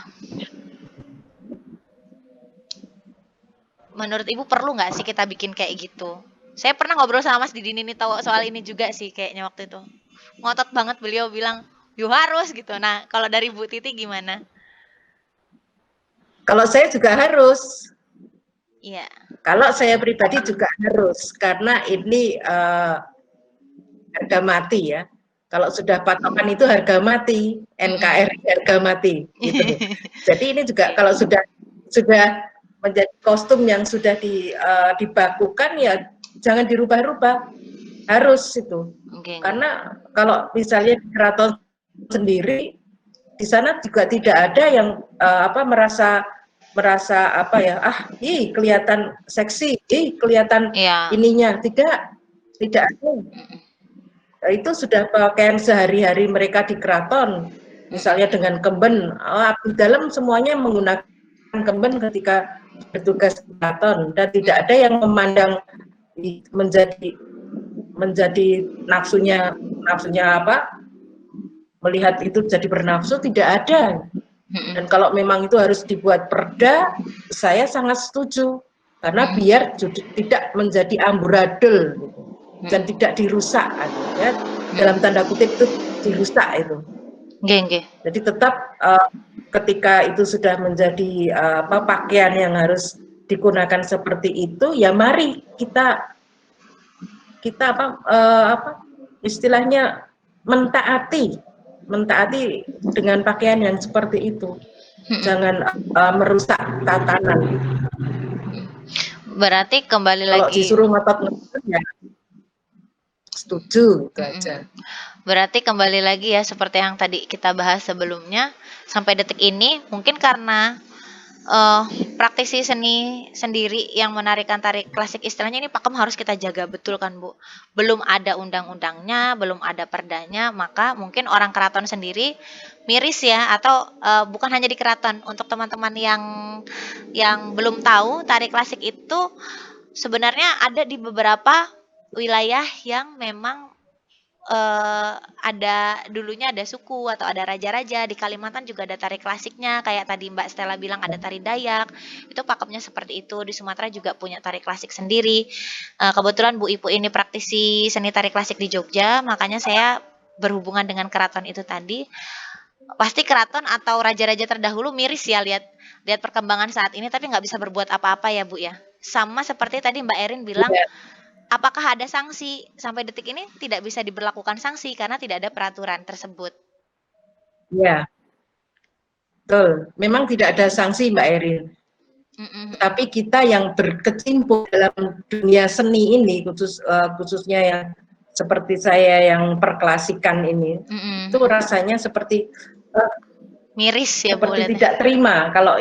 Menurut Ibu perlu nggak sih kita bikin kayak gitu? Saya pernah ngobrol sama Mas Didi ini tahu soal ini juga sih kayaknya waktu itu. Ngotot banget beliau bilang, "Yuk harus" gitu. Nah, kalau dari Bu Titi gimana? Kalau saya juga harus. Iya. Kalau saya pribadi juga harus, karena ini harga mati ya. Kalau sudah patokan itu harga mati, NKRI harga mati, gitu. Jadi ini juga kalau sudah menjadi kostum yang sudah dibakukan ya jangan dirubah-rubah, harus itu. Oke. Karena kalau misalnya di keraton sendiri di sana juga tidak ada yang merasa apa ya, kelihatan seksi, kelihatan Iya. ininya, tidak ada. Itu sudah pakaian sehari-hari mereka di keraton, misalnya dengan kemben, abdi dalam semuanya menggunakan kemben ketika bertugas di keraton, dan tidak ada yang memandang menjadi nafsunya apa, melihat itu jadi bernafsu, tidak ada. Dan kalau memang itu harus dibuat perda, saya sangat setuju, karena biar tidak menjadi amburadul dan tidak dirusak, ya, dalam tanda kutip itu dirusak itu. Jadi tetap ketika itu sudah menjadi pakaian yang harus digunakan seperti itu, ya mari kita istilahnya mentaati dengan pakaian yang seperti itu. Jangan merusak tatanan. Berarti kembali Kalau lagi. disuruh ngotot ya setuju, itu aja. Berarti kembali lagi ya seperti yang tadi kita bahas sebelumnya, sampai detik ini mungkin karena praktisi seni sendiri yang menarikan tari klasik, istilahnya ini pakem harus kita jaga betul kan Bu. Belum ada undang-undangnya, belum ada perdanya, maka mungkin orang keraton sendiri miris ya, atau bukan hanya di keraton, untuk teman-teman yang belum tahu, tari klasik itu sebenarnya ada di beberapa wilayah yang memang dulunya ada suku atau ada raja-raja. Di Kalimantan juga ada tari klasiknya, kayak tadi Mbak Stella bilang ada tari Dayak, itu pakemnya seperti itu. Di Sumatera juga punya tari klasik sendiri. Kebetulan Bu Ipu ini praktisi seni tari klasik di Jogja, makanya saya berhubungan dengan keraton itu tadi. Pasti keraton atau raja-raja terdahulu miris ya lihat perkembangan saat ini, tapi nggak bisa berbuat apa-apa ya Bu ya. Sama seperti tadi Mbak Erin bilang, apakah ada sanksi? Sampai detik ini tidak bisa diberlakukan sanksi karena tidak ada peraturan tersebut. Ya, betul. Memang tidak ada sanksi Mbak Erin. Tapi kita yang berkecimpung dalam dunia seni ini, khususnya yang seperti saya yang perklasikan ini, itu rasanya seperti miris ya, seperti tidak terima kalau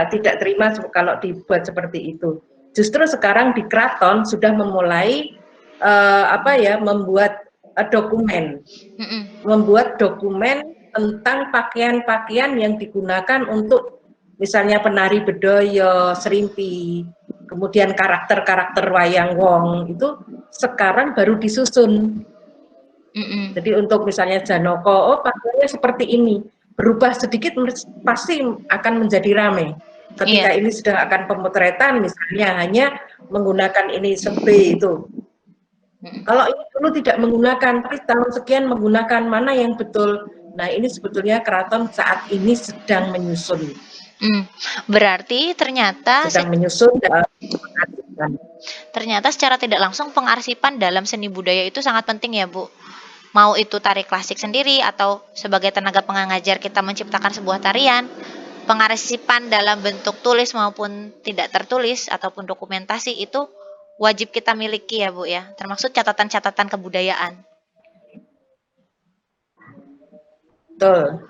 tidak terima kalau dibuat seperti itu. Justru sekarang di keraton sudah memulai membuat dokumen tentang pakaian-pakaian yang digunakan untuk misalnya penari bedoyo, serimpi, kemudian karakter-karakter wayang wong, itu sekarang baru disusun. Jadi untuk misalnya Janoko, pakaiannya seperti ini, berubah sedikit pasti akan menjadi ramai. Ketika ini sedang akan pemotretan misalnya hanya menggunakan ini seperti itu. Kalau ini dulu tidak menggunakan, tapi tahun sekian menggunakan, mana yang betul? Nah ini sebetulnya keraton saat ini sedang menyusun. Berarti ternyata sedang menyusun ternyata secara tidak langsung pengarsipan dalam seni budaya itu sangat penting ya, Bu. Mau itu tari klasik sendiri atau sebagai tenaga pengajar kita menciptakan sebuah tarian, pengarsipan dalam bentuk tulis maupun tidak tertulis ataupun dokumentasi itu wajib kita miliki ya, Bu ya. Termasuk catatan-catatan kebudayaan. betul.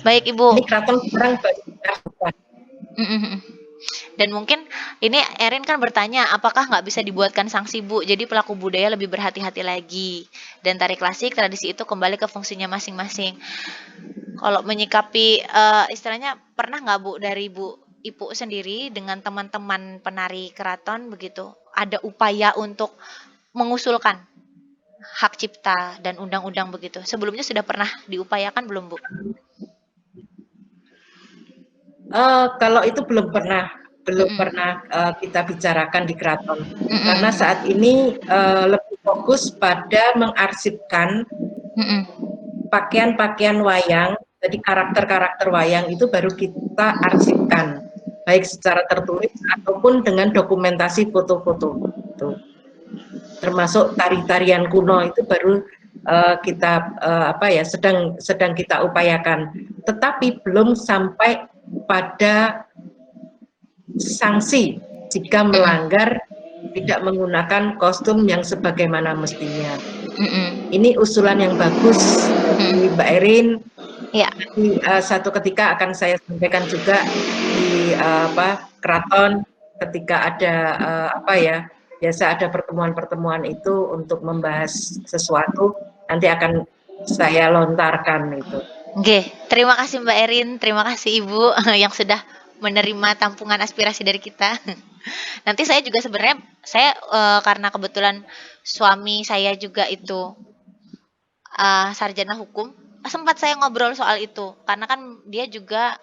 Baik, Ibu. Ini keraton sekarang banyak. Dan mungkin ini Erin kan bertanya, apakah nggak bisa dibuatkan sanksi, Bu? Jadi pelaku budaya lebih berhati-hati lagi. Dan tari klasik, tradisi itu kembali ke fungsinya masing-masing. Kalau menyikapi istilahnya, pernah nggak, Bu, dari Bu Ipu sendiri dengan teman-teman penari keraton begitu, ada upaya untuk mengusulkan hak cipta dan undang-undang begitu? Sebelumnya sudah pernah diupayakan belum, Bu? Kalau itu belum pernah kita bicarakan di keraton. Karena saat ini lebih fokus pada mengarsipkan pakaian-pakaian wayang, jadi karakter-karakter wayang itu baru kita arsipkan, baik secara tertulis ataupun dengan dokumentasi foto-foto. Termasuk tari-tarian kuno itu baru kita sedang kita upayakan, tetapi belum sampai pada sanksi jika melanggar tidak menggunakan kostum yang sebagaimana mestinya. Ini usulan yang bagus dari Mbak Erin. Ya. Satu ketika akan saya sampaikan juga di keraton ketika ada biasa ada pertemuan-pertemuan itu untuk membahas sesuatu, nanti akan saya lontarkan itu. Oke, terima kasih Mbak Erin, terima kasih Ibu yang sudah menerima tampungan aspirasi dari kita. Nanti saya juga sebenarnya karena kebetulan suami saya juga itu sarjana hukum, sempat saya ngobrol soal itu karena kan dia juga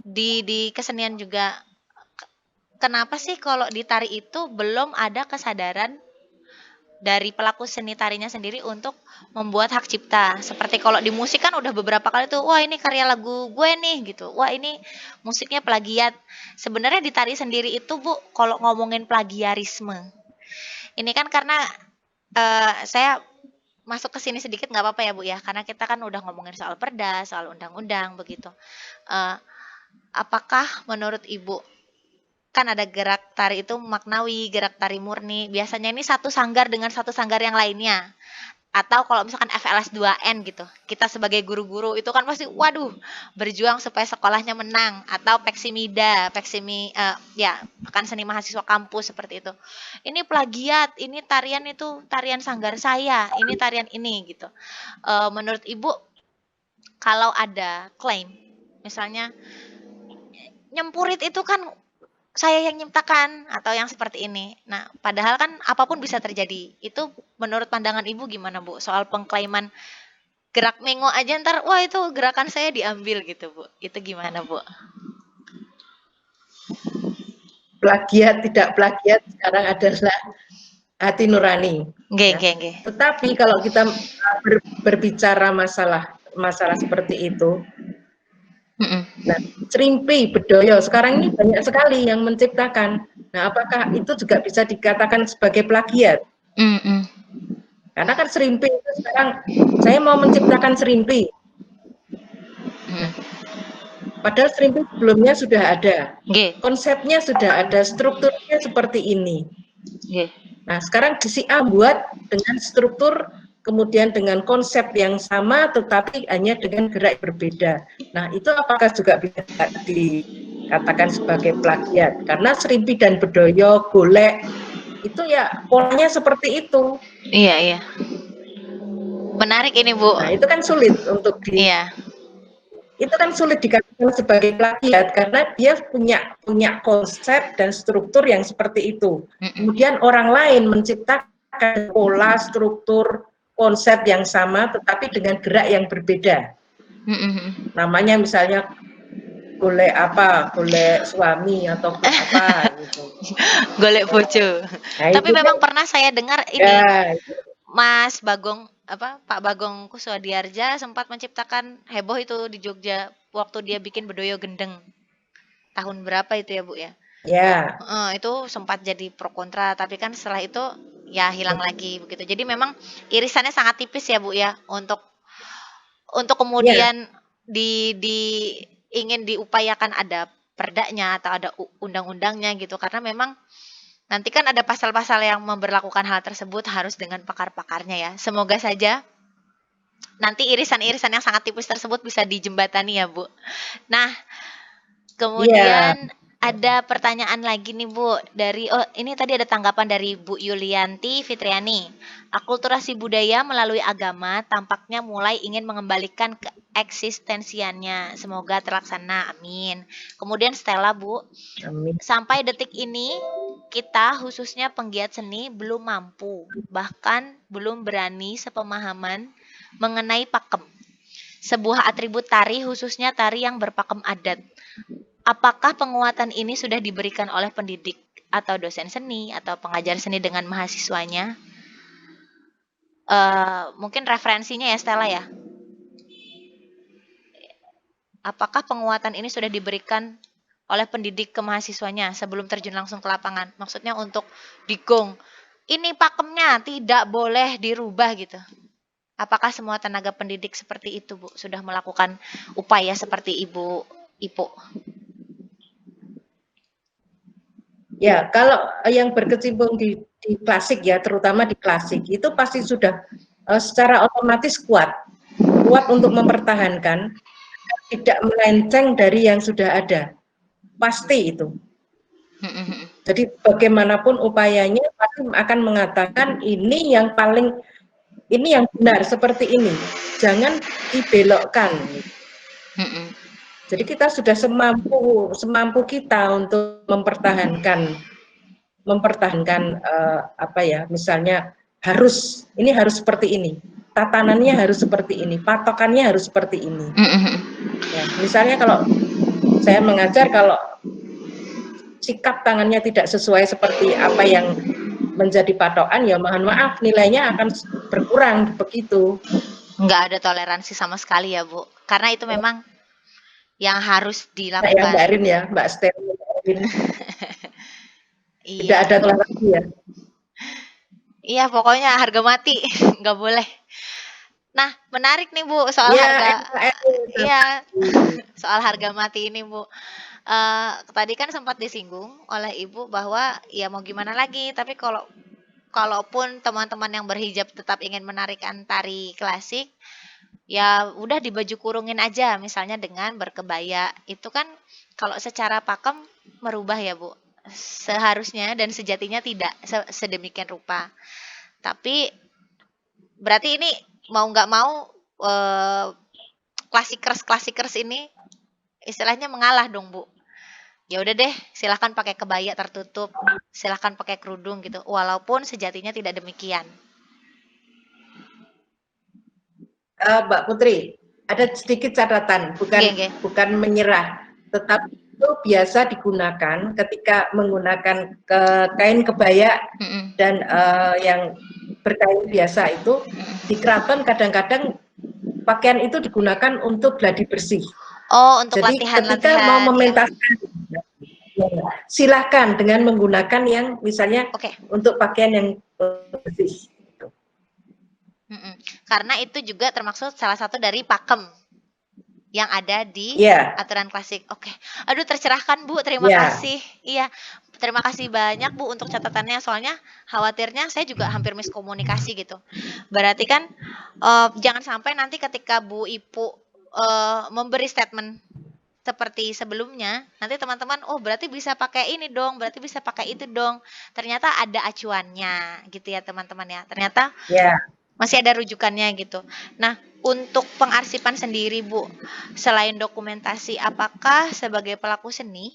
di kesenian juga. Kenapa sih kalau di tari itu belum ada kesadaran dari pelaku seni tarinya sendiri untuk membuat hak cipta? Seperti kalau di musik kan udah beberapa kali tuh, wah ini karya lagu gue nih gitu, wah ini musiknya plagiat. Sebenarnya di tari sendiri itu, Bu, kalau ngomongin plagiarisme, ini kan karena saya masuk ke sini sedikit nggak apa-apa ya, Bu ya, karena kita kan udah ngomongin soal perda, soal undang-undang begitu. Apakah menurut Ibu, kan ada gerak tari itu maknawi, gerak tari murni. Biasanya ini satu sanggar dengan satu sanggar yang lainnya. Atau kalau misalkan FLS 2N gitu. Kita sebagai guru-guru itu kan pasti waduh, berjuang supaya sekolahnya menang, atau Peksimida, pekan seni mahasiswa kampus seperti itu. Ini plagiat, ini tarian itu tarian sanggar saya, ini tarian ini gitu. Menurut Ibu, kalau ada klaim misalnya nyempurit itu kan saya yang nyiptakan atau yang seperti ini. Nah, padahal kan apapun bisa terjadi. Itu menurut pandangan Ibu gimana, Bu? Soal pengklaiman gerak mengo aja ntar, wah itu gerakan saya diambil gitu, Bu. Itu gimana, Bu? Plagiat, tidak plagiat sekarang adalah hati nurani. Tetapi kalau kita berbicara masalah seperti itu, nah, Srimpi, Bedoyo, sekarang ini banyak sekali yang menciptakan. Nah, apakah itu juga bisa dikatakan sebagai plagiat? Karena kan Srimpi itu sekarang, saya mau menciptakan Srimpi. Padahal Srimpi sebelumnya sudah ada. Konsepnya sudah ada, strukturnya seperti ini. Nah, sekarang si A buat dengan struktur, kemudian dengan konsep yang sama tetapi hanya dengan gerak berbeda. Nah, itu apakah juga bisa dikatakan sebagai plagiat? Karena Srimpi dan Bedoyo, Golek itu ya polanya seperti itu. Iya. Menarik ini, Bu. Nah, itu kan sulit untuk itu kan sulit dikatakan sebagai plagiat karena dia punya konsep dan struktur yang seperti itu. Kemudian orang lain menciptakan pola, struktur, konsep yang sama tetapi dengan gerak yang berbeda. Namanya misalnya golek suami atau apa gitu. Golek bojo. Nah, tapi memang pernah saya dengar ini, Mas Bagong Pak Bagong Kuswadiardja sempat menciptakan heboh itu di Jogja waktu dia bikin Bedoyo Gendeng. Tahun berapa itu ya, Bu ya? Ya, Itu sempat jadi pro kontra, tapi kan setelah itu ya hilang lagi begitu. Jadi memang irisannya sangat tipis ya, Bu ya, untuk ya, kemudian di ingin diupayakan ada perdanya atau ada undang-undangnya gitu. Karena memang nanti kan ada pasal-pasal yang memberlakukan hal tersebut harus dengan pakar-pakarnya ya. Semoga saja nanti irisan-irisan yang sangat tipis tersebut bisa dijembatani ya, Bu. Nah, iya. kemudian ada pertanyaan lagi nih Bu dari ini tadi ada tanggapan dari Bu Yulianti Fitriani. Akulturasi budaya melalui agama tampaknya mulai ingin mengembalikan keeksistensiannya. Semoga terlaksana. Amin. Kemudian Stella Bu, Amin. sampai detik ini kita khususnya penggiat seni belum mampu, bahkan belum berani sepemahaman mengenai pakem. Sebuah atribut tari khususnya tari yang berpakem adat. Apakah penguatan ini sudah diberikan oleh pendidik atau dosen seni atau pengajar seni dengan mahasiswanya? Mungkin referensinya ya Stella ya. Apakah penguatan ini sudah diberikan oleh pendidik ke mahasiswanya sebelum terjun langsung ke lapangan? Maksudnya untuk digong, ini pakemnya tidak boleh dirubah gitu. Apakah semua tenaga pendidik seperti itu, Bu, sudah melakukan upaya seperti Ibu Ipo? Ya, kalau yang berkecimpung di klasik ya, terutama di klasik, itu pasti sudah secara otomatis kuat untuk mempertahankan, tidak melenceng dari yang sudah ada. Pasti itu. Jadi bagaimanapun upayanya pasti akan mengatakan ini yang benar seperti ini. Jangan dibelokkan. Jadi kita sudah semampu kita untuk mempertahankan apa ya, misalnya ini harus seperti ini, tatanannya harus seperti ini, patokannya harus seperti ini. Ya, misalnya kalau saya mengajar, kalau sikap tangannya tidak sesuai seperti apa yang menjadi patokan, ya mohon maaf, nilainya akan berkurang begitu. Nggak ada toleransi sama sekali ya, Bu. Karena itu memang yang harus Nah, ya Mbak dilakukan. Rin ya, Mbak Stel, tidak Iya. ada toleransi ya. Iya, pokoknya harga mati, nggak boleh. Nah, menarik nih Bu soal Ya, harga. NKRI. Iya, soal harga mati ini Bu. Tadi kan sempat disinggung oleh Ibu bahwa ya mau gimana lagi, tapi kalaupun teman-teman yang berhijab tetap ingin menarikan tari klasik, ya udah di baju kurungin aja, misalnya dengan berkebaya. Itu kan kalau secara pakem merubah ya Bu. Seharusnya dan sejatinya tidak sedemikian rupa. Tapi berarti ini mau nggak mau klasikers ini istilahnya mengalah dong Bu. Ya udah deh, silahkan pakai kebaya tertutup, silahkan pakai kerudung gitu. Walaupun sejatinya tidak demikian. Mbak Putri, ada sedikit catatan, bukan menyerah, tetapi itu biasa digunakan ketika menggunakan kain kebaya dan yang berkain biasa itu di keraton kadang-kadang pakaian itu digunakan untuk gladi bersih. Oh, untuk Jadi ketika mau latihan-latihan ya. mementaskan, silahkan dengan menggunakan yang misalnya untuk pakaian yang bersih. Karena itu juga termaksud salah satu dari pakem yang ada di aturan klasik. Oke. Aduh, tercerahkan Bu, terima kasih. Iya, terima kasih banyak Bu untuk catatannya. Soalnya khawatirnya saya juga hampir miskomunikasi gitu. Berarti kan jangan sampai nanti ketika Bu Ipu memberi statement seperti sebelumnya, nanti teman-teman, oh berarti bisa pakai ini dong, berarti bisa pakai itu dong. Ternyata ada acuannya gitu ya teman-teman ya. Ternyata masih ada rujukannya gitu. Nah, untuk pengarsipan sendiri Bu, selain dokumentasi, apakah sebagai pelaku seni,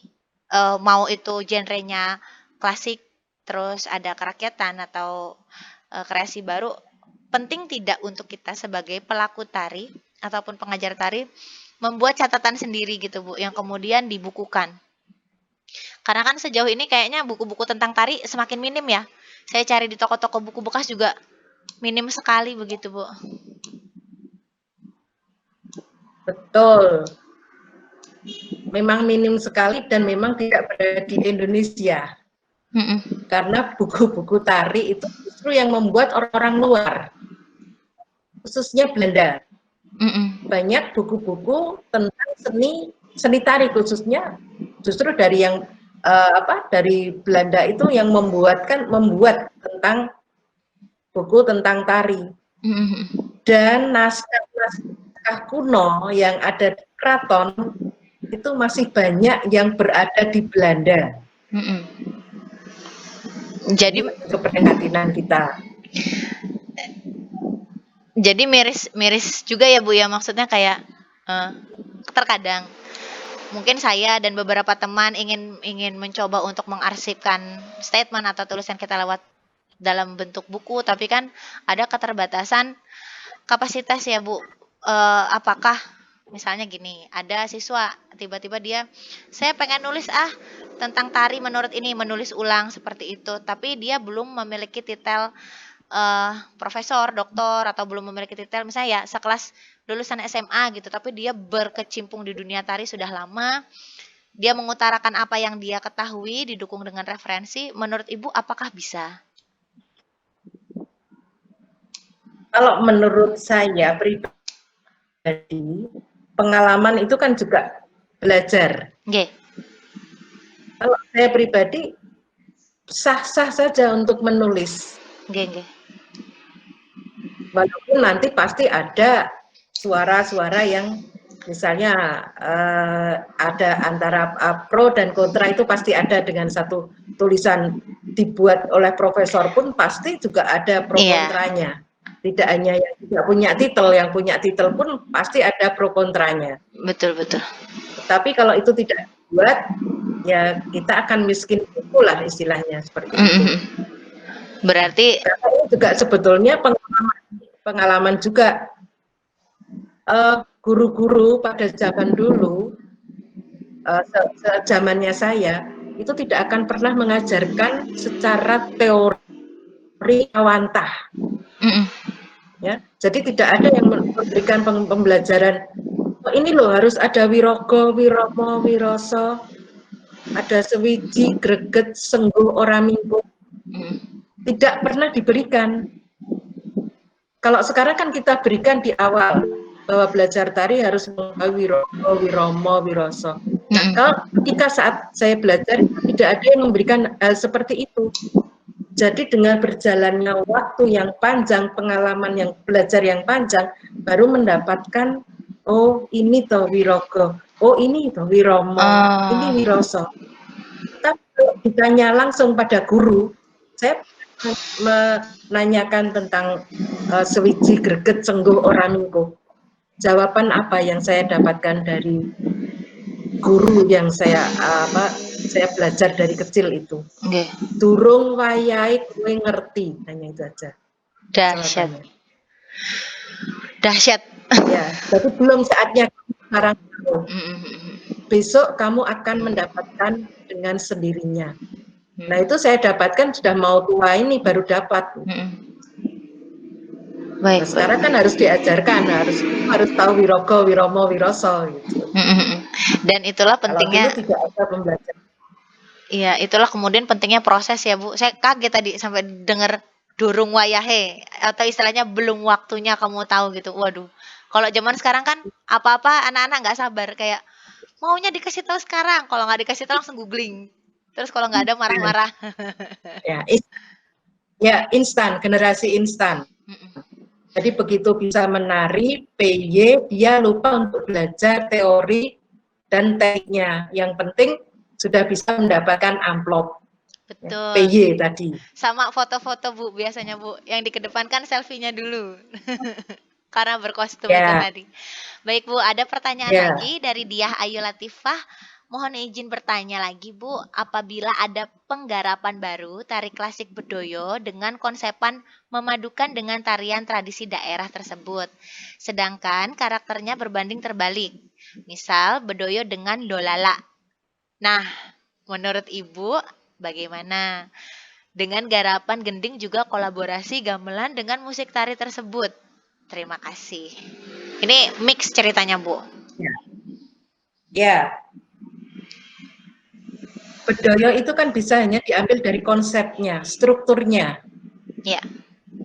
mau itu genrenya klasik, terus ada kerakyatan atau kreasi baru, penting tidak untuk kita sebagai pelaku tari ataupun pengajar tari membuat catatan sendiri gitu Bu, yang kemudian dibukukan. Karena kan sejauh ini kayaknya buku-buku tentang tari semakin minim ya. Saya cari di toko-toko buku bekas juga Minim sekali begitu, Bu. Betul. Memang minim sekali dan memang tidak berada di Indonesia. Karena buku-buku tari itu justru yang membuat orang-orang luar, khususnya Belanda. Banyak buku-buku tentang seni tari khususnya justru dari yang dari Belanda itu yang membuat tentang buku tentang tari. Dan naskah kuno yang ada di keraton itu masih banyak yang berada di Belanda. Jadi keprihatinan kita. Jadi miris juga ya Bu ya, maksudnya kayak terkadang mungkin saya dan beberapa teman ingin mencoba untuk mengarsipkan statement atau tulisan kita lewat dalam bentuk buku, tapi kan ada keterbatasan kapasitas ya Bu. Apakah misalnya gini, ada siswa tiba-tiba saya pengen nulis tentang tari menurut ini, menulis ulang seperti itu, tapi dia belum memiliki titel profesor, doktor, atau belum memiliki titel, misalnya ya sekelas lulusan SMA gitu, tapi dia berkecimpung di dunia tari sudah lama, dia mengutarakan apa yang dia ketahui didukung dengan referensi. Menurut Ibu apakah bisa? Kalau menurut saya pribadi, pengalaman itu kan juga belajar. Kalau saya pribadi sah-sah saja untuk menulis. Walaupun nanti pasti ada suara-suara yang misalnya ada antara pro dan kontra, itu pasti ada. Dengan satu tulisan dibuat oleh profesor pun pasti juga ada pro kontranya. Tidak hanya yang tidak punya titel, yang punya titel pun pasti ada pro kontranya. Betul. Tapi kalau itu tidak dibuat, ya kita akan miskin buku lah istilahnya, seperti itu. Berarti karena ini juga sebetulnya pengalaman juga. Guru-guru pada zaman dulu, zamannya saya, itu tidak akan pernah mengajarkan secara teori awantah. Ya, jadi tidak ada yang memberikan pembelajaran, ini loh harus ada wirogo, wiromo, wiroso, ada sewiji, greget, sengguh, oraminggo. Tidak pernah diberikan. Kalau sekarang kan kita berikan di awal, bahwa belajar tari harus mengetahui wirogo, wiromo, wiroso. Nah, kalau ketika saat saya belajar tidak ada yang memberikan hal seperti itu. Jadi dengan berjalannya waktu yang panjang, pengalaman yang belajar yang panjang, baru mendapatkan, oh ini toh wirogo, oh ini toh wiromo, ini wiroso. Tapi kalau ditanya langsung pada guru, saya menanyakan tentang sewiji, greget, sengguh, oraminggo. Jawaban apa yang saya dapatkan dari guru yang saya belajar dari kecil itu? Durung wayahe kowe ngerti, hanya itu aja. Dahsyat. Ya, tapi belum saatnya sekarang. Besok kamu akan mendapatkan dengan sendirinya. Nah, itu saya dapatkan sudah mau tua ini baru dapat. Nah, sekarang kan harus diajarkan, harus tahu wirogo, wiromo, wiroso gitu. Dan itulah pentingnya. Kalau dulu tidak ada pembelajaran. Iya, itulah kemudian pentingnya proses ya Bu. Saya kaget tadi sampai dengar durung wayahe, atau istilahnya belum waktunya kamu tahu gitu. Waduh. Kalau zaman sekarang kan apa-apa anak-anak nggak sabar, kayak maunya dikasih tahu sekarang. Kalau nggak dikasih tahu langsung googling. Terus kalau nggak ada marah-marah. Ya, instan, generasi instan. Jadi begitu bisa menari, PY, dia lupa untuk belajar teori dan tekniknya. Yang penting sudah bisa mendapatkan amplop. Betul. PY tadi. Sama foto-foto Bu, biasanya Bu. Yang dikedepankan selfie-nya dulu. Karena berkostum itu tadi. Baik Bu, ada pertanyaan lagi dari Diah Ayu Latifah. Mohon izin bertanya lagi Bu, apabila ada penggarapan baru tari klasik Bedoyo dengan konsepan memadukan dengan tarian tradisi daerah tersebut, sedangkan karakternya berbanding terbalik, misal Bedoyo dengan Dolala. Nah, menurut Ibu bagaimana? Dengan garapan Gending juga kolaborasi gamelan dengan musik tari tersebut. Terima kasih. Ini mix ceritanya, Bu. Ya. Ya. Bedoyo itu kan bisa hanya diambil dari konsepnya, strukturnya. Ya.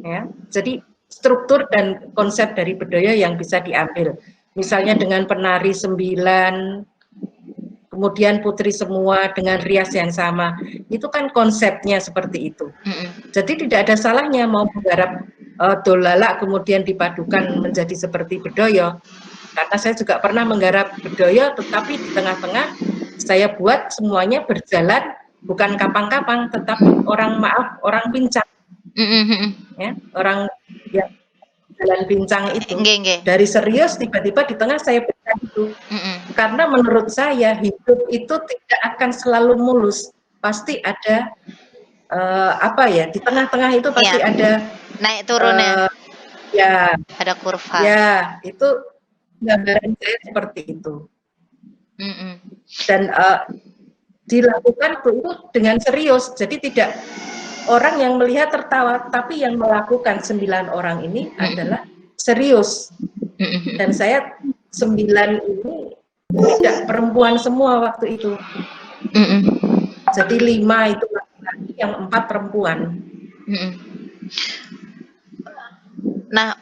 Ya. Jadi struktur dan konsep dari bedoyo yang bisa diambil. Misalnya dengan penari 9, kemudian putri semua dengan rias yang sama. Itu kan konsepnya seperti itu. Jadi tidak ada salahnya mau menggarap dolala kemudian dipadukan menjadi seperti bedoyo. Karena saya juga pernah menggarap bedoyo, tetapi di tengah-tengah saya buat semuanya berjalan bukan kapang-kapang, tetapi orang pincang, ya, orang yang jalan pincang itu. Dari serius tiba-tiba di tengah saya pincang itu. Karena menurut saya hidup itu tidak akan selalu mulus, pasti ada di tengah-tengah itu pasti ada naik turunnya. Ya, ada kurva. Ya, itu gambaran saya seperti itu. Dan dilakukan itu dengan serius, jadi tidak orang yang melihat tertawa, tapi yang melakukan 9 orang ini adalah serius. Dan saya 9 ini tidak perempuan semua waktu itu. Jadi 5 itu laki-laki, yang 4 perempuan. Nah,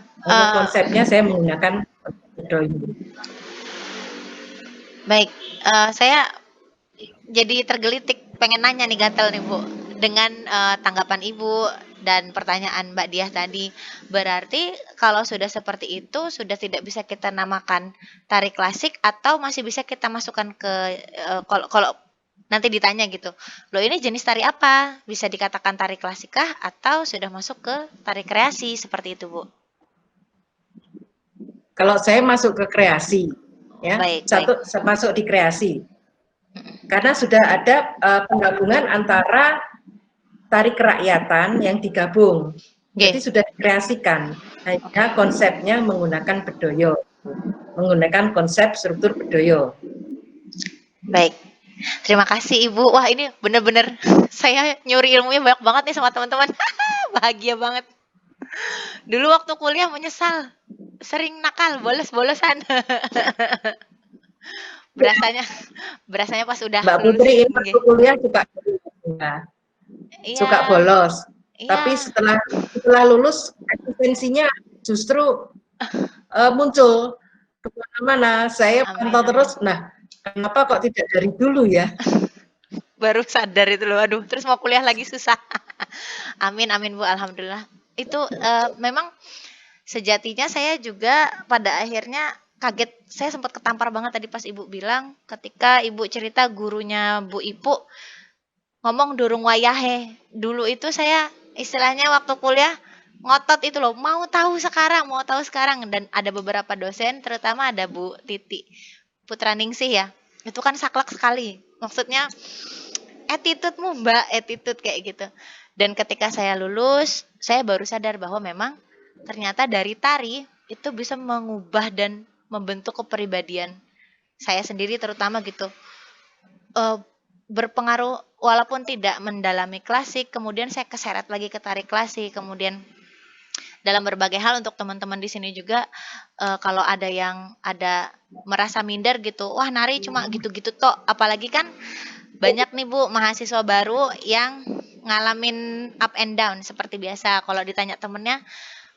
konsepnya saya menggunakan bedoyo. Baik, saya jadi tergelitik pengen nanya nih, gatel nih Bu, dengan tanggapan Ibu dan pertanyaan Mbak Diah tadi. Berarti kalau sudah seperti itu sudah tidak bisa kita namakan tari klasik, atau masih bisa kita masukkan ke kalau nanti ditanya gitu, loh ini jenis tari apa, bisa dikatakan tari klasik kah atau sudah masuk ke tari kreasi, seperti itu Bu? Kalau saya masuk ke kreasi, ya, masuk di kreasi, karena sudah ada penggabungan antara tari kerakyatan yang digabung, jadi sudah dikreasikan. Hanya konsepnya menggunakan bedoyo, menggunakan konsep struktur bedoyo. Baik, terima kasih Ibu. Wah, ini bener-bener saya nyuri ilmunya banyak banget nih sama teman-teman. Bahagia banget. Dulu waktu kuliah menyesal, sering nakal, bolos-bolosan. berasanya pas udah Mbak lulus. Putri ini waktu kuliah suka bolos. Iya. Tapi setelah lulus eksistensinya justru muncul kemana-mana. Saya pantau terus. Nah, kenapa kok tidak dari dulu ya? Baru sadar itu loh, aduh, terus mau kuliah lagi susah. Amin Bu, alhamdulillah. Itu memang sejatinya saya juga pada akhirnya kaget, saya sempat ketampar banget tadi pas Ibu bilang, ketika Ibu cerita gurunya Bu Ipu ngomong durung wayahe. Dulu itu saya istilahnya waktu kuliah ngotot itu loh, mau tahu sekarang, dan ada beberapa dosen, terutama ada Bu Titi Putraningsih ya, itu kan saklek sekali, maksudnya attitude-mu Mbak, attitude kayak gitu. Dan ketika saya lulus, saya baru sadar bahwa memang ternyata dari tari itu bisa mengubah dan membentuk kepribadian saya sendiri, terutama gitu. Berpengaruh walaupun tidak mendalami klasik, kemudian saya keseret lagi ke tari klasik, kemudian dalam berbagai hal untuk teman-teman di sini juga, kalau ada yang merasa minder gitu, wah nari cuma gitu-gitu toh, apalagi kan banyak nih Bu mahasiswa baru yang ngalamin up and down seperti biasa. Kalau ditanya temennya,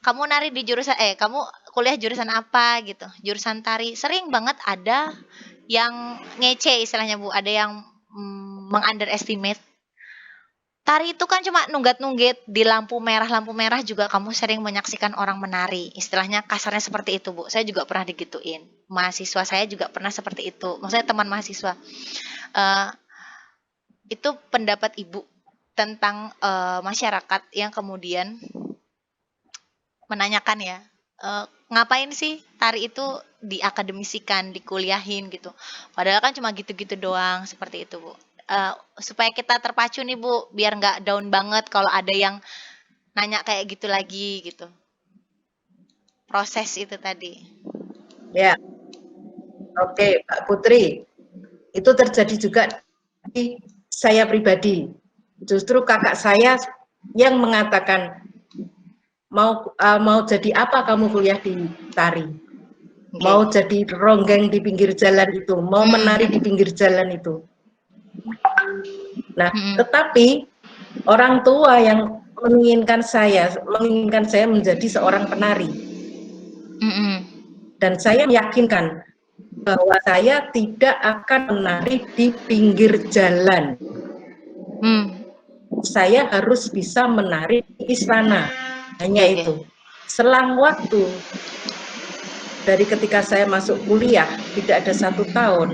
kamu nari di jurusan kamu kuliah jurusan apa gitu, jurusan tari, sering banget ada yang ngece istilahnya Bu, ada yang meng-underestimate. Tari itu kan cuma nunggak-nunggit di lampu merah juga kamu sering menyaksikan orang menari. Istilahnya kasarnya seperti itu, Bu. Saya juga pernah digituin. Mahasiswa saya juga pernah seperti itu. Maksudnya teman mahasiswa. Itu pendapat Ibu tentang masyarakat yang kemudian menanyakan ya, ngapain sih tari itu diakademisikan, dikuliahin gitu. Padahal kan cuma gitu-gitu doang, seperti itu, Bu. Supaya kita terpacu nih Bu, biar nggak down banget kalau ada yang nanya kayak gitu lagi gitu. Proses itu tadi. Ya, oke Mbak Putri, itu terjadi juga di saya pribadi. Justru kakak saya yang mengatakan mau jadi apa kamu kuliah di tari, mau jadi ronggeng di pinggir jalan itu, mau menari di pinggir jalan itu. Nah, tetapi orang tua yang menginginkan saya menjadi seorang penari. Dan saya meyakinkan bahwa saya tidak akan menari di pinggir jalan. Saya harus bisa menari di istana. Hanya itu. Selang waktu dari ketika saya masuk kuliah, tidak ada 1 tahun,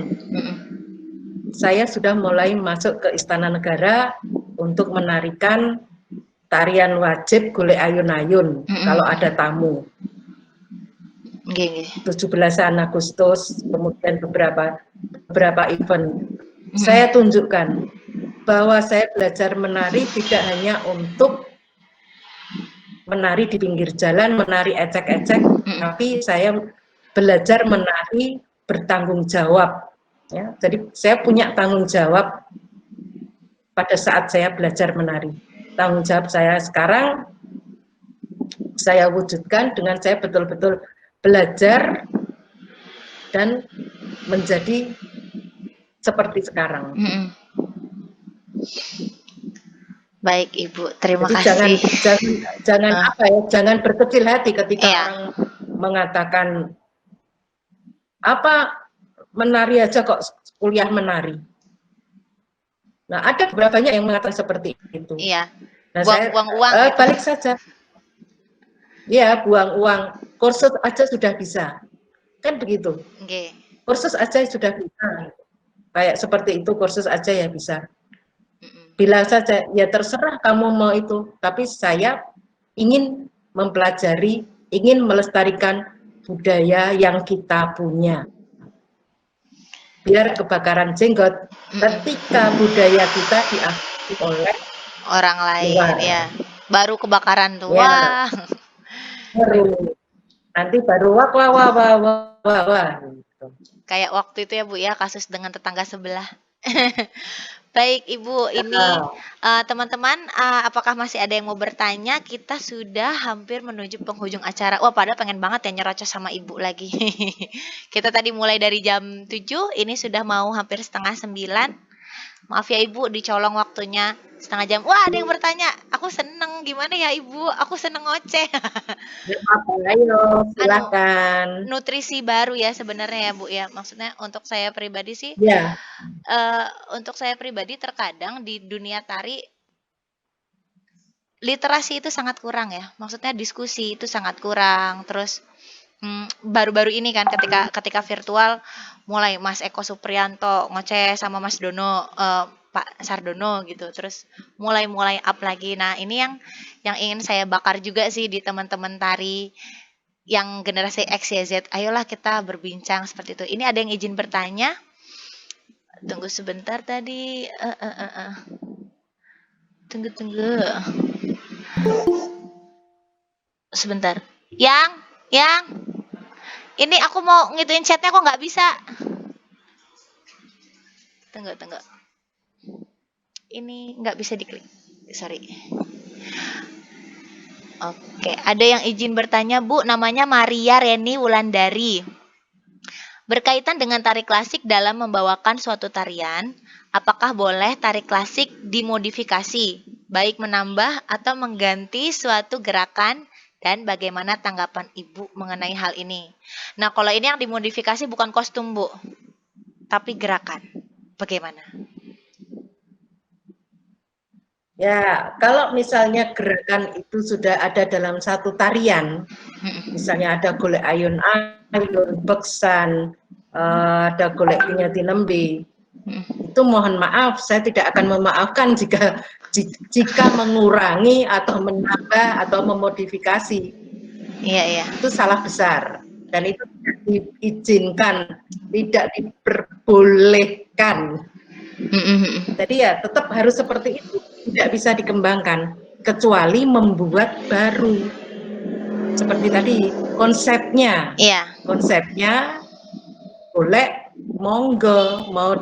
saya sudah mulai masuk ke Istana Negara untuk menarikan tarian wajib golek ayun-ayun kalau ada tamu. 17-an Agustus, kemudian beberapa event. Saya tunjukkan bahwa saya belajar menari tidak hanya untuk menari di pinggir jalan, menari ecek-ecek, tapi saya belajar menari bertanggung jawab. Ya, jadi saya punya tanggung jawab pada saat saya belajar menari. Tanggung jawab saya sekarang saya wujudkan dengan saya betul-betul belajar dan menjadi seperti sekarang. Baik Ibu, terima Jadi kasih. Jangan apa ya, jangan berkecil hati ketika orang mengatakan apa menari aja kok kuliah menari. Nah, ada beberapa banyak yang mengatakan seperti itu. Iya. Nah, buang uang. Balik saja. Ya, buang uang. Kursus aja sudah bisa. Kan begitu. Kursus aja sudah bisa. Kayak seperti itu, kursus aja ya bisa. Bilang saja, ya terserah kamu mau itu. Tapi saya ingin mempelajari, ingin melestarikan budaya yang kita punya. Biar kebakaran jenggot, ketika budaya kita diakui oleh orang lain, ya. Baru kebakaran tuh, ya. Nanti baru wah. Kayak waktu itu ya Bu ya, kasus dengan tetangga sebelah. Baik Ibu, ini teman-teman, apakah masih ada yang mau bertanya? Kita sudah hampir menuju penghujung acara. Wah, padahal pengen banget ya nyerocos sama Ibu lagi. Kita tadi mulai dari jam 7, ini sudah mau hampir setengah 9. Maaf ya Ibu, dicolong waktunya setengah jam. Wah, ada yang bertanya. Aku seneng, gimana ya Ibu? Aku seneng ngoceh. Ayo, silakan. Nutrisi baru ya sebenarnya ya Bu ya. Maksudnya untuk saya pribadi sih, untuk saya pribadi terkadang di dunia tari literasi itu sangat kurang ya. Maksudnya diskusi itu sangat kurang. Terus baru-baru ini kan ketika virtual mulai Mas Eko Suprianto ngoceh sama Mas Dono, Pak Sardono gitu, terus mulai up lagi. Nah ini yang ingin saya bakar juga sih di teman-teman tari yang generasi X, Y, Z. Ayolah kita berbincang seperti itu. Ini ada yang izin bertanya. Tunggu sebentar tadi. Tunggu. Sebentar. Yang. Ini aku mau ngituin chatnya kok nggak bisa. Tunggu. Ini nggak bisa diklik. Sorry. Oke, ada yang izin bertanya Bu, namanya Maria Reni Wulandari. Berkaitan dengan tari klasik dalam membawakan suatu tarian, apakah boleh tari klasik dimodifikasi, baik menambah atau mengganti suatu gerakan? Dan bagaimana tanggapan Ibu mengenai hal ini? Nah, kalau ini yang dimodifikasi bukan kostum, Bu, tapi gerakan. Bagaimana? Ya, kalau misalnya gerakan itu sudah ada dalam satu tarian, misalnya ada golek ayun-ayun, beksan, ada golek pinyati nembe, itu mohon maaf, saya tidak akan memaafkan jika mengurangi atau menambah atau memodifikasi. Iya. Itu salah besar dan itu tidak diizinkan, tidak diperbolehkan. Jadi ya tetap harus seperti itu, tidak bisa dikembangkan kecuali membuat baru. Seperti tadi konsepnya. Konsepnya boleh, monggo, mau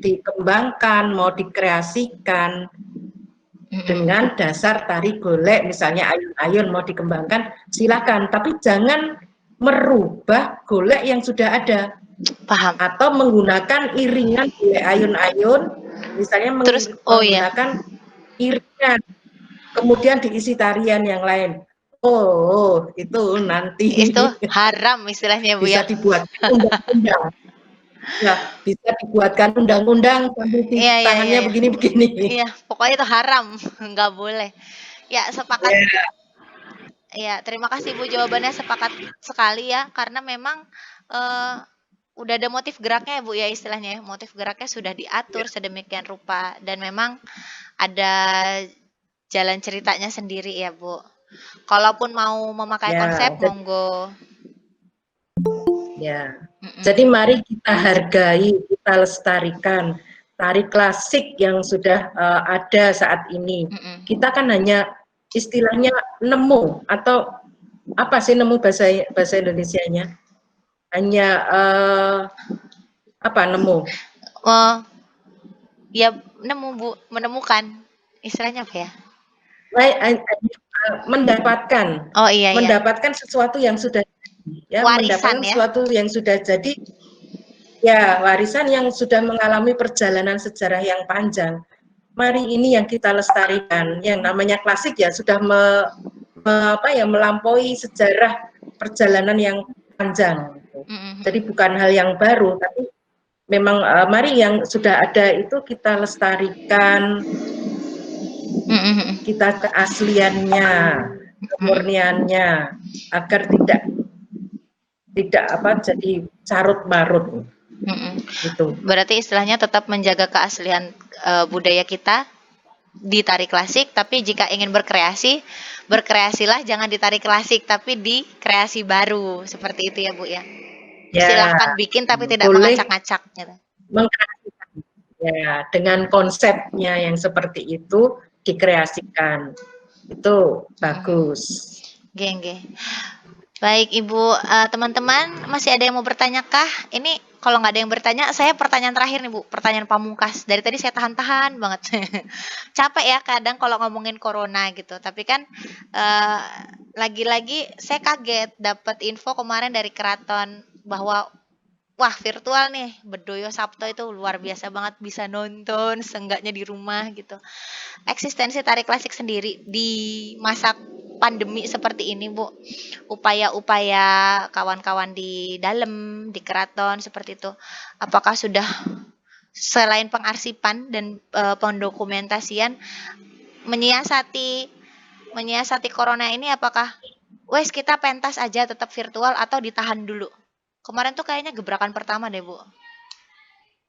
dikembangkan, mau dikreasikan, dengan dasar tari golek, misalnya ayun-ayun mau dikembangkan, silakan. Tapi jangan merubah golek yang sudah ada. Paham. Atau menggunakan iringan golek ayun-ayun, misalnya Terus, oh iya, menggunakan iringan, kemudian diisi tarian yang lain. Oh, itu nanti itu haram istilahnya Bu bisa ya. dibuatkan undang-undang. Ya, bisa dibuatkan undang-undang sambil Iya, iya, iya, tangannya iya. begini-begini. Iya, pokoknya itu haram, nggak boleh. Ya, sepakat. Ya, Ya, terima kasih Bu jawabannya sepakat sekali ya, karena memang eh, udah ada motif geraknya ya Bu ya istilahnya ya. Motif geraknya sudah diatur sedemikian rupa dan memang ada jalan ceritanya sendiri ya Bu. Kalaupun mau memakai ya, konsep, monggo. ya. Mm-mm, Jadi mari kita hargai, kita lestarikan tari klasik yang sudah ada saat ini. mm-mm. Kita kan hanya istilahnya nemu atau apa sih nemu bahasa Indonesianya? Hanya apa nemu? Oh, ya nemu Bu, menemukan. Istilahnya apa ya? Mendapatkan, Oh iya iya, mendapatkan sesuatu yang sudah ya, warisan mendapatkan ya. sesuatu yang sudah jadi. Ya, warisan yang sudah mengalami perjalanan sejarah yang panjang. Mari ini yang kita lestarikan. Yang namanya klasik ya sudah melampaui sejarah perjalanan yang panjang. Mm-mm, Jadi bukan hal yang baru, tapi memang mari yang sudah ada itu kita lestarikan, mm-mm, kita keasliannya, mm-mm, kemurniannya, agar tidak jadi carut marut mm-mm. gitu. Berarti istilahnya tetap menjaga keaslian budaya kita di tari klasik, tapi jika ingin berkreasi, berkreasilah jangan di tari klasik, tapi di kreasi baru. Seperti itu ya Bu ya. Ya, Silahkan bikin tapi tidak boleh mengacak-ngacak gitu. mengkreasikan ya dengan konsepnya yang seperti itu dikreasikan. Itu bagus. Geng, geng. Baik Ibu, teman-teman masih ada yang mau bertanya kah? Ini kalau nggak ada yang bertanya, saya pertanyaan terakhir nih Bu, pertanyaan pamungkas. Dari tadi saya tahan-tahan banget. Capek ya kadang kalau ngomongin corona gitu. Tapi kan eh, lagi-lagi saya kaget dapat info kemarin dari keraton bahwa wah virtual nih, Bedoyo Sabto itu luar biasa banget bisa nonton seenggaknya di rumah gitu. Eksistensi tari klasik sendiri di masa pandemi seperti ini, Bu. Upaya-upaya kawan-kawan di dalam, di keraton seperti itu. Apakah sudah selain pengarsipan dan pendokumentasian menyiasati menyiasati corona ini apakah wes kita pentas aja tetap virtual atau ditahan dulu? Kemarin tuh kayaknya gebrakan pertama deh, Bu.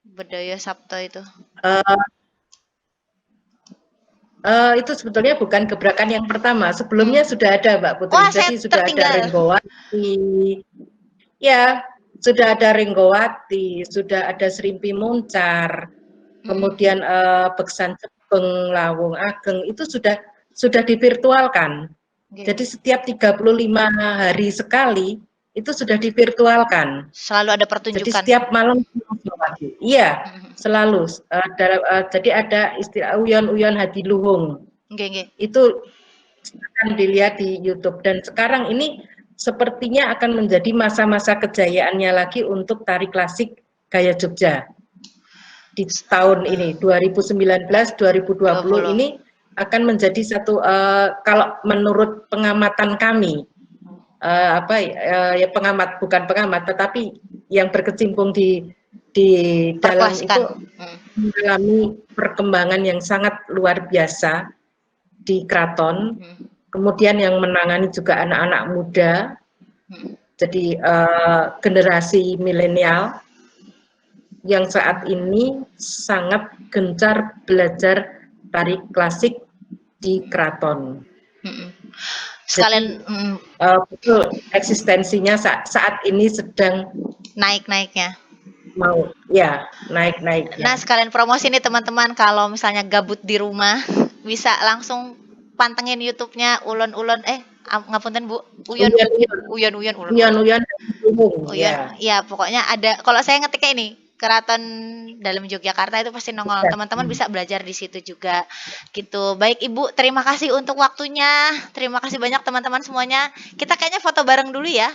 Bedoyo Sabto itu. Uh, itu sebetulnya bukan gebrakan yang pertama. Sebelumnya sudah ada, Mbak Putri. Wah, saya Jadi sudah ada tertinggal. Renggowati, ya, sudah ada Renggowati, sudah ada Serimpi Muncar, kemudian Beksan Cepeng, Lawung Ageng itu sudah divirtualkan. Jadi setiap 35 hari sekali itu sudah divirtualkan. Selalu ada Jadi pertunjukan. setiap malam iya, selalu. Jadi ada istilah uyon-uyon hadi luhung. Itu akan dilihat di YouTube. Dan sekarang ini sepertinya akan menjadi masa-masa kejayaannya lagi untuk tari klasik gaya Jogja. Di tahun ini 2019-2020 ini akan menjadi satu kalau menurut pengamatan kami ya pengamat bukan pengamat tetapi yang berkecimpung di dalam itu mengalami perkembangan yang sangat luar biasa di keraton. Kemudian yang menangani juga anak-anak muda. Jadi generasi milenial yang saat ini sangat gencar belajar tari klasik di keraton. Sekalian betul eksistensinya saat ini sedang naik-naiknya. Mau ya naik-naiknya. Nah, sekalian promosi nih teman-teman kalau misalnya gabut di rumah bisa langsung pantengin YouTube-nya Ulon-ulon ngapunten Bu, Uyon. Uyon. Ya, Ya, pokoknya ada kalau saya ngetiknya ini Keraton dalam Yogyakarta itu pasti nongol. Teman-teman bisa belajar di situ juga gitu. Baik Ibu, terima kasih untuk waktunya. Terima kasih banyak teman-teman semuanya. Kita kayaknya foto bareng dulu ya.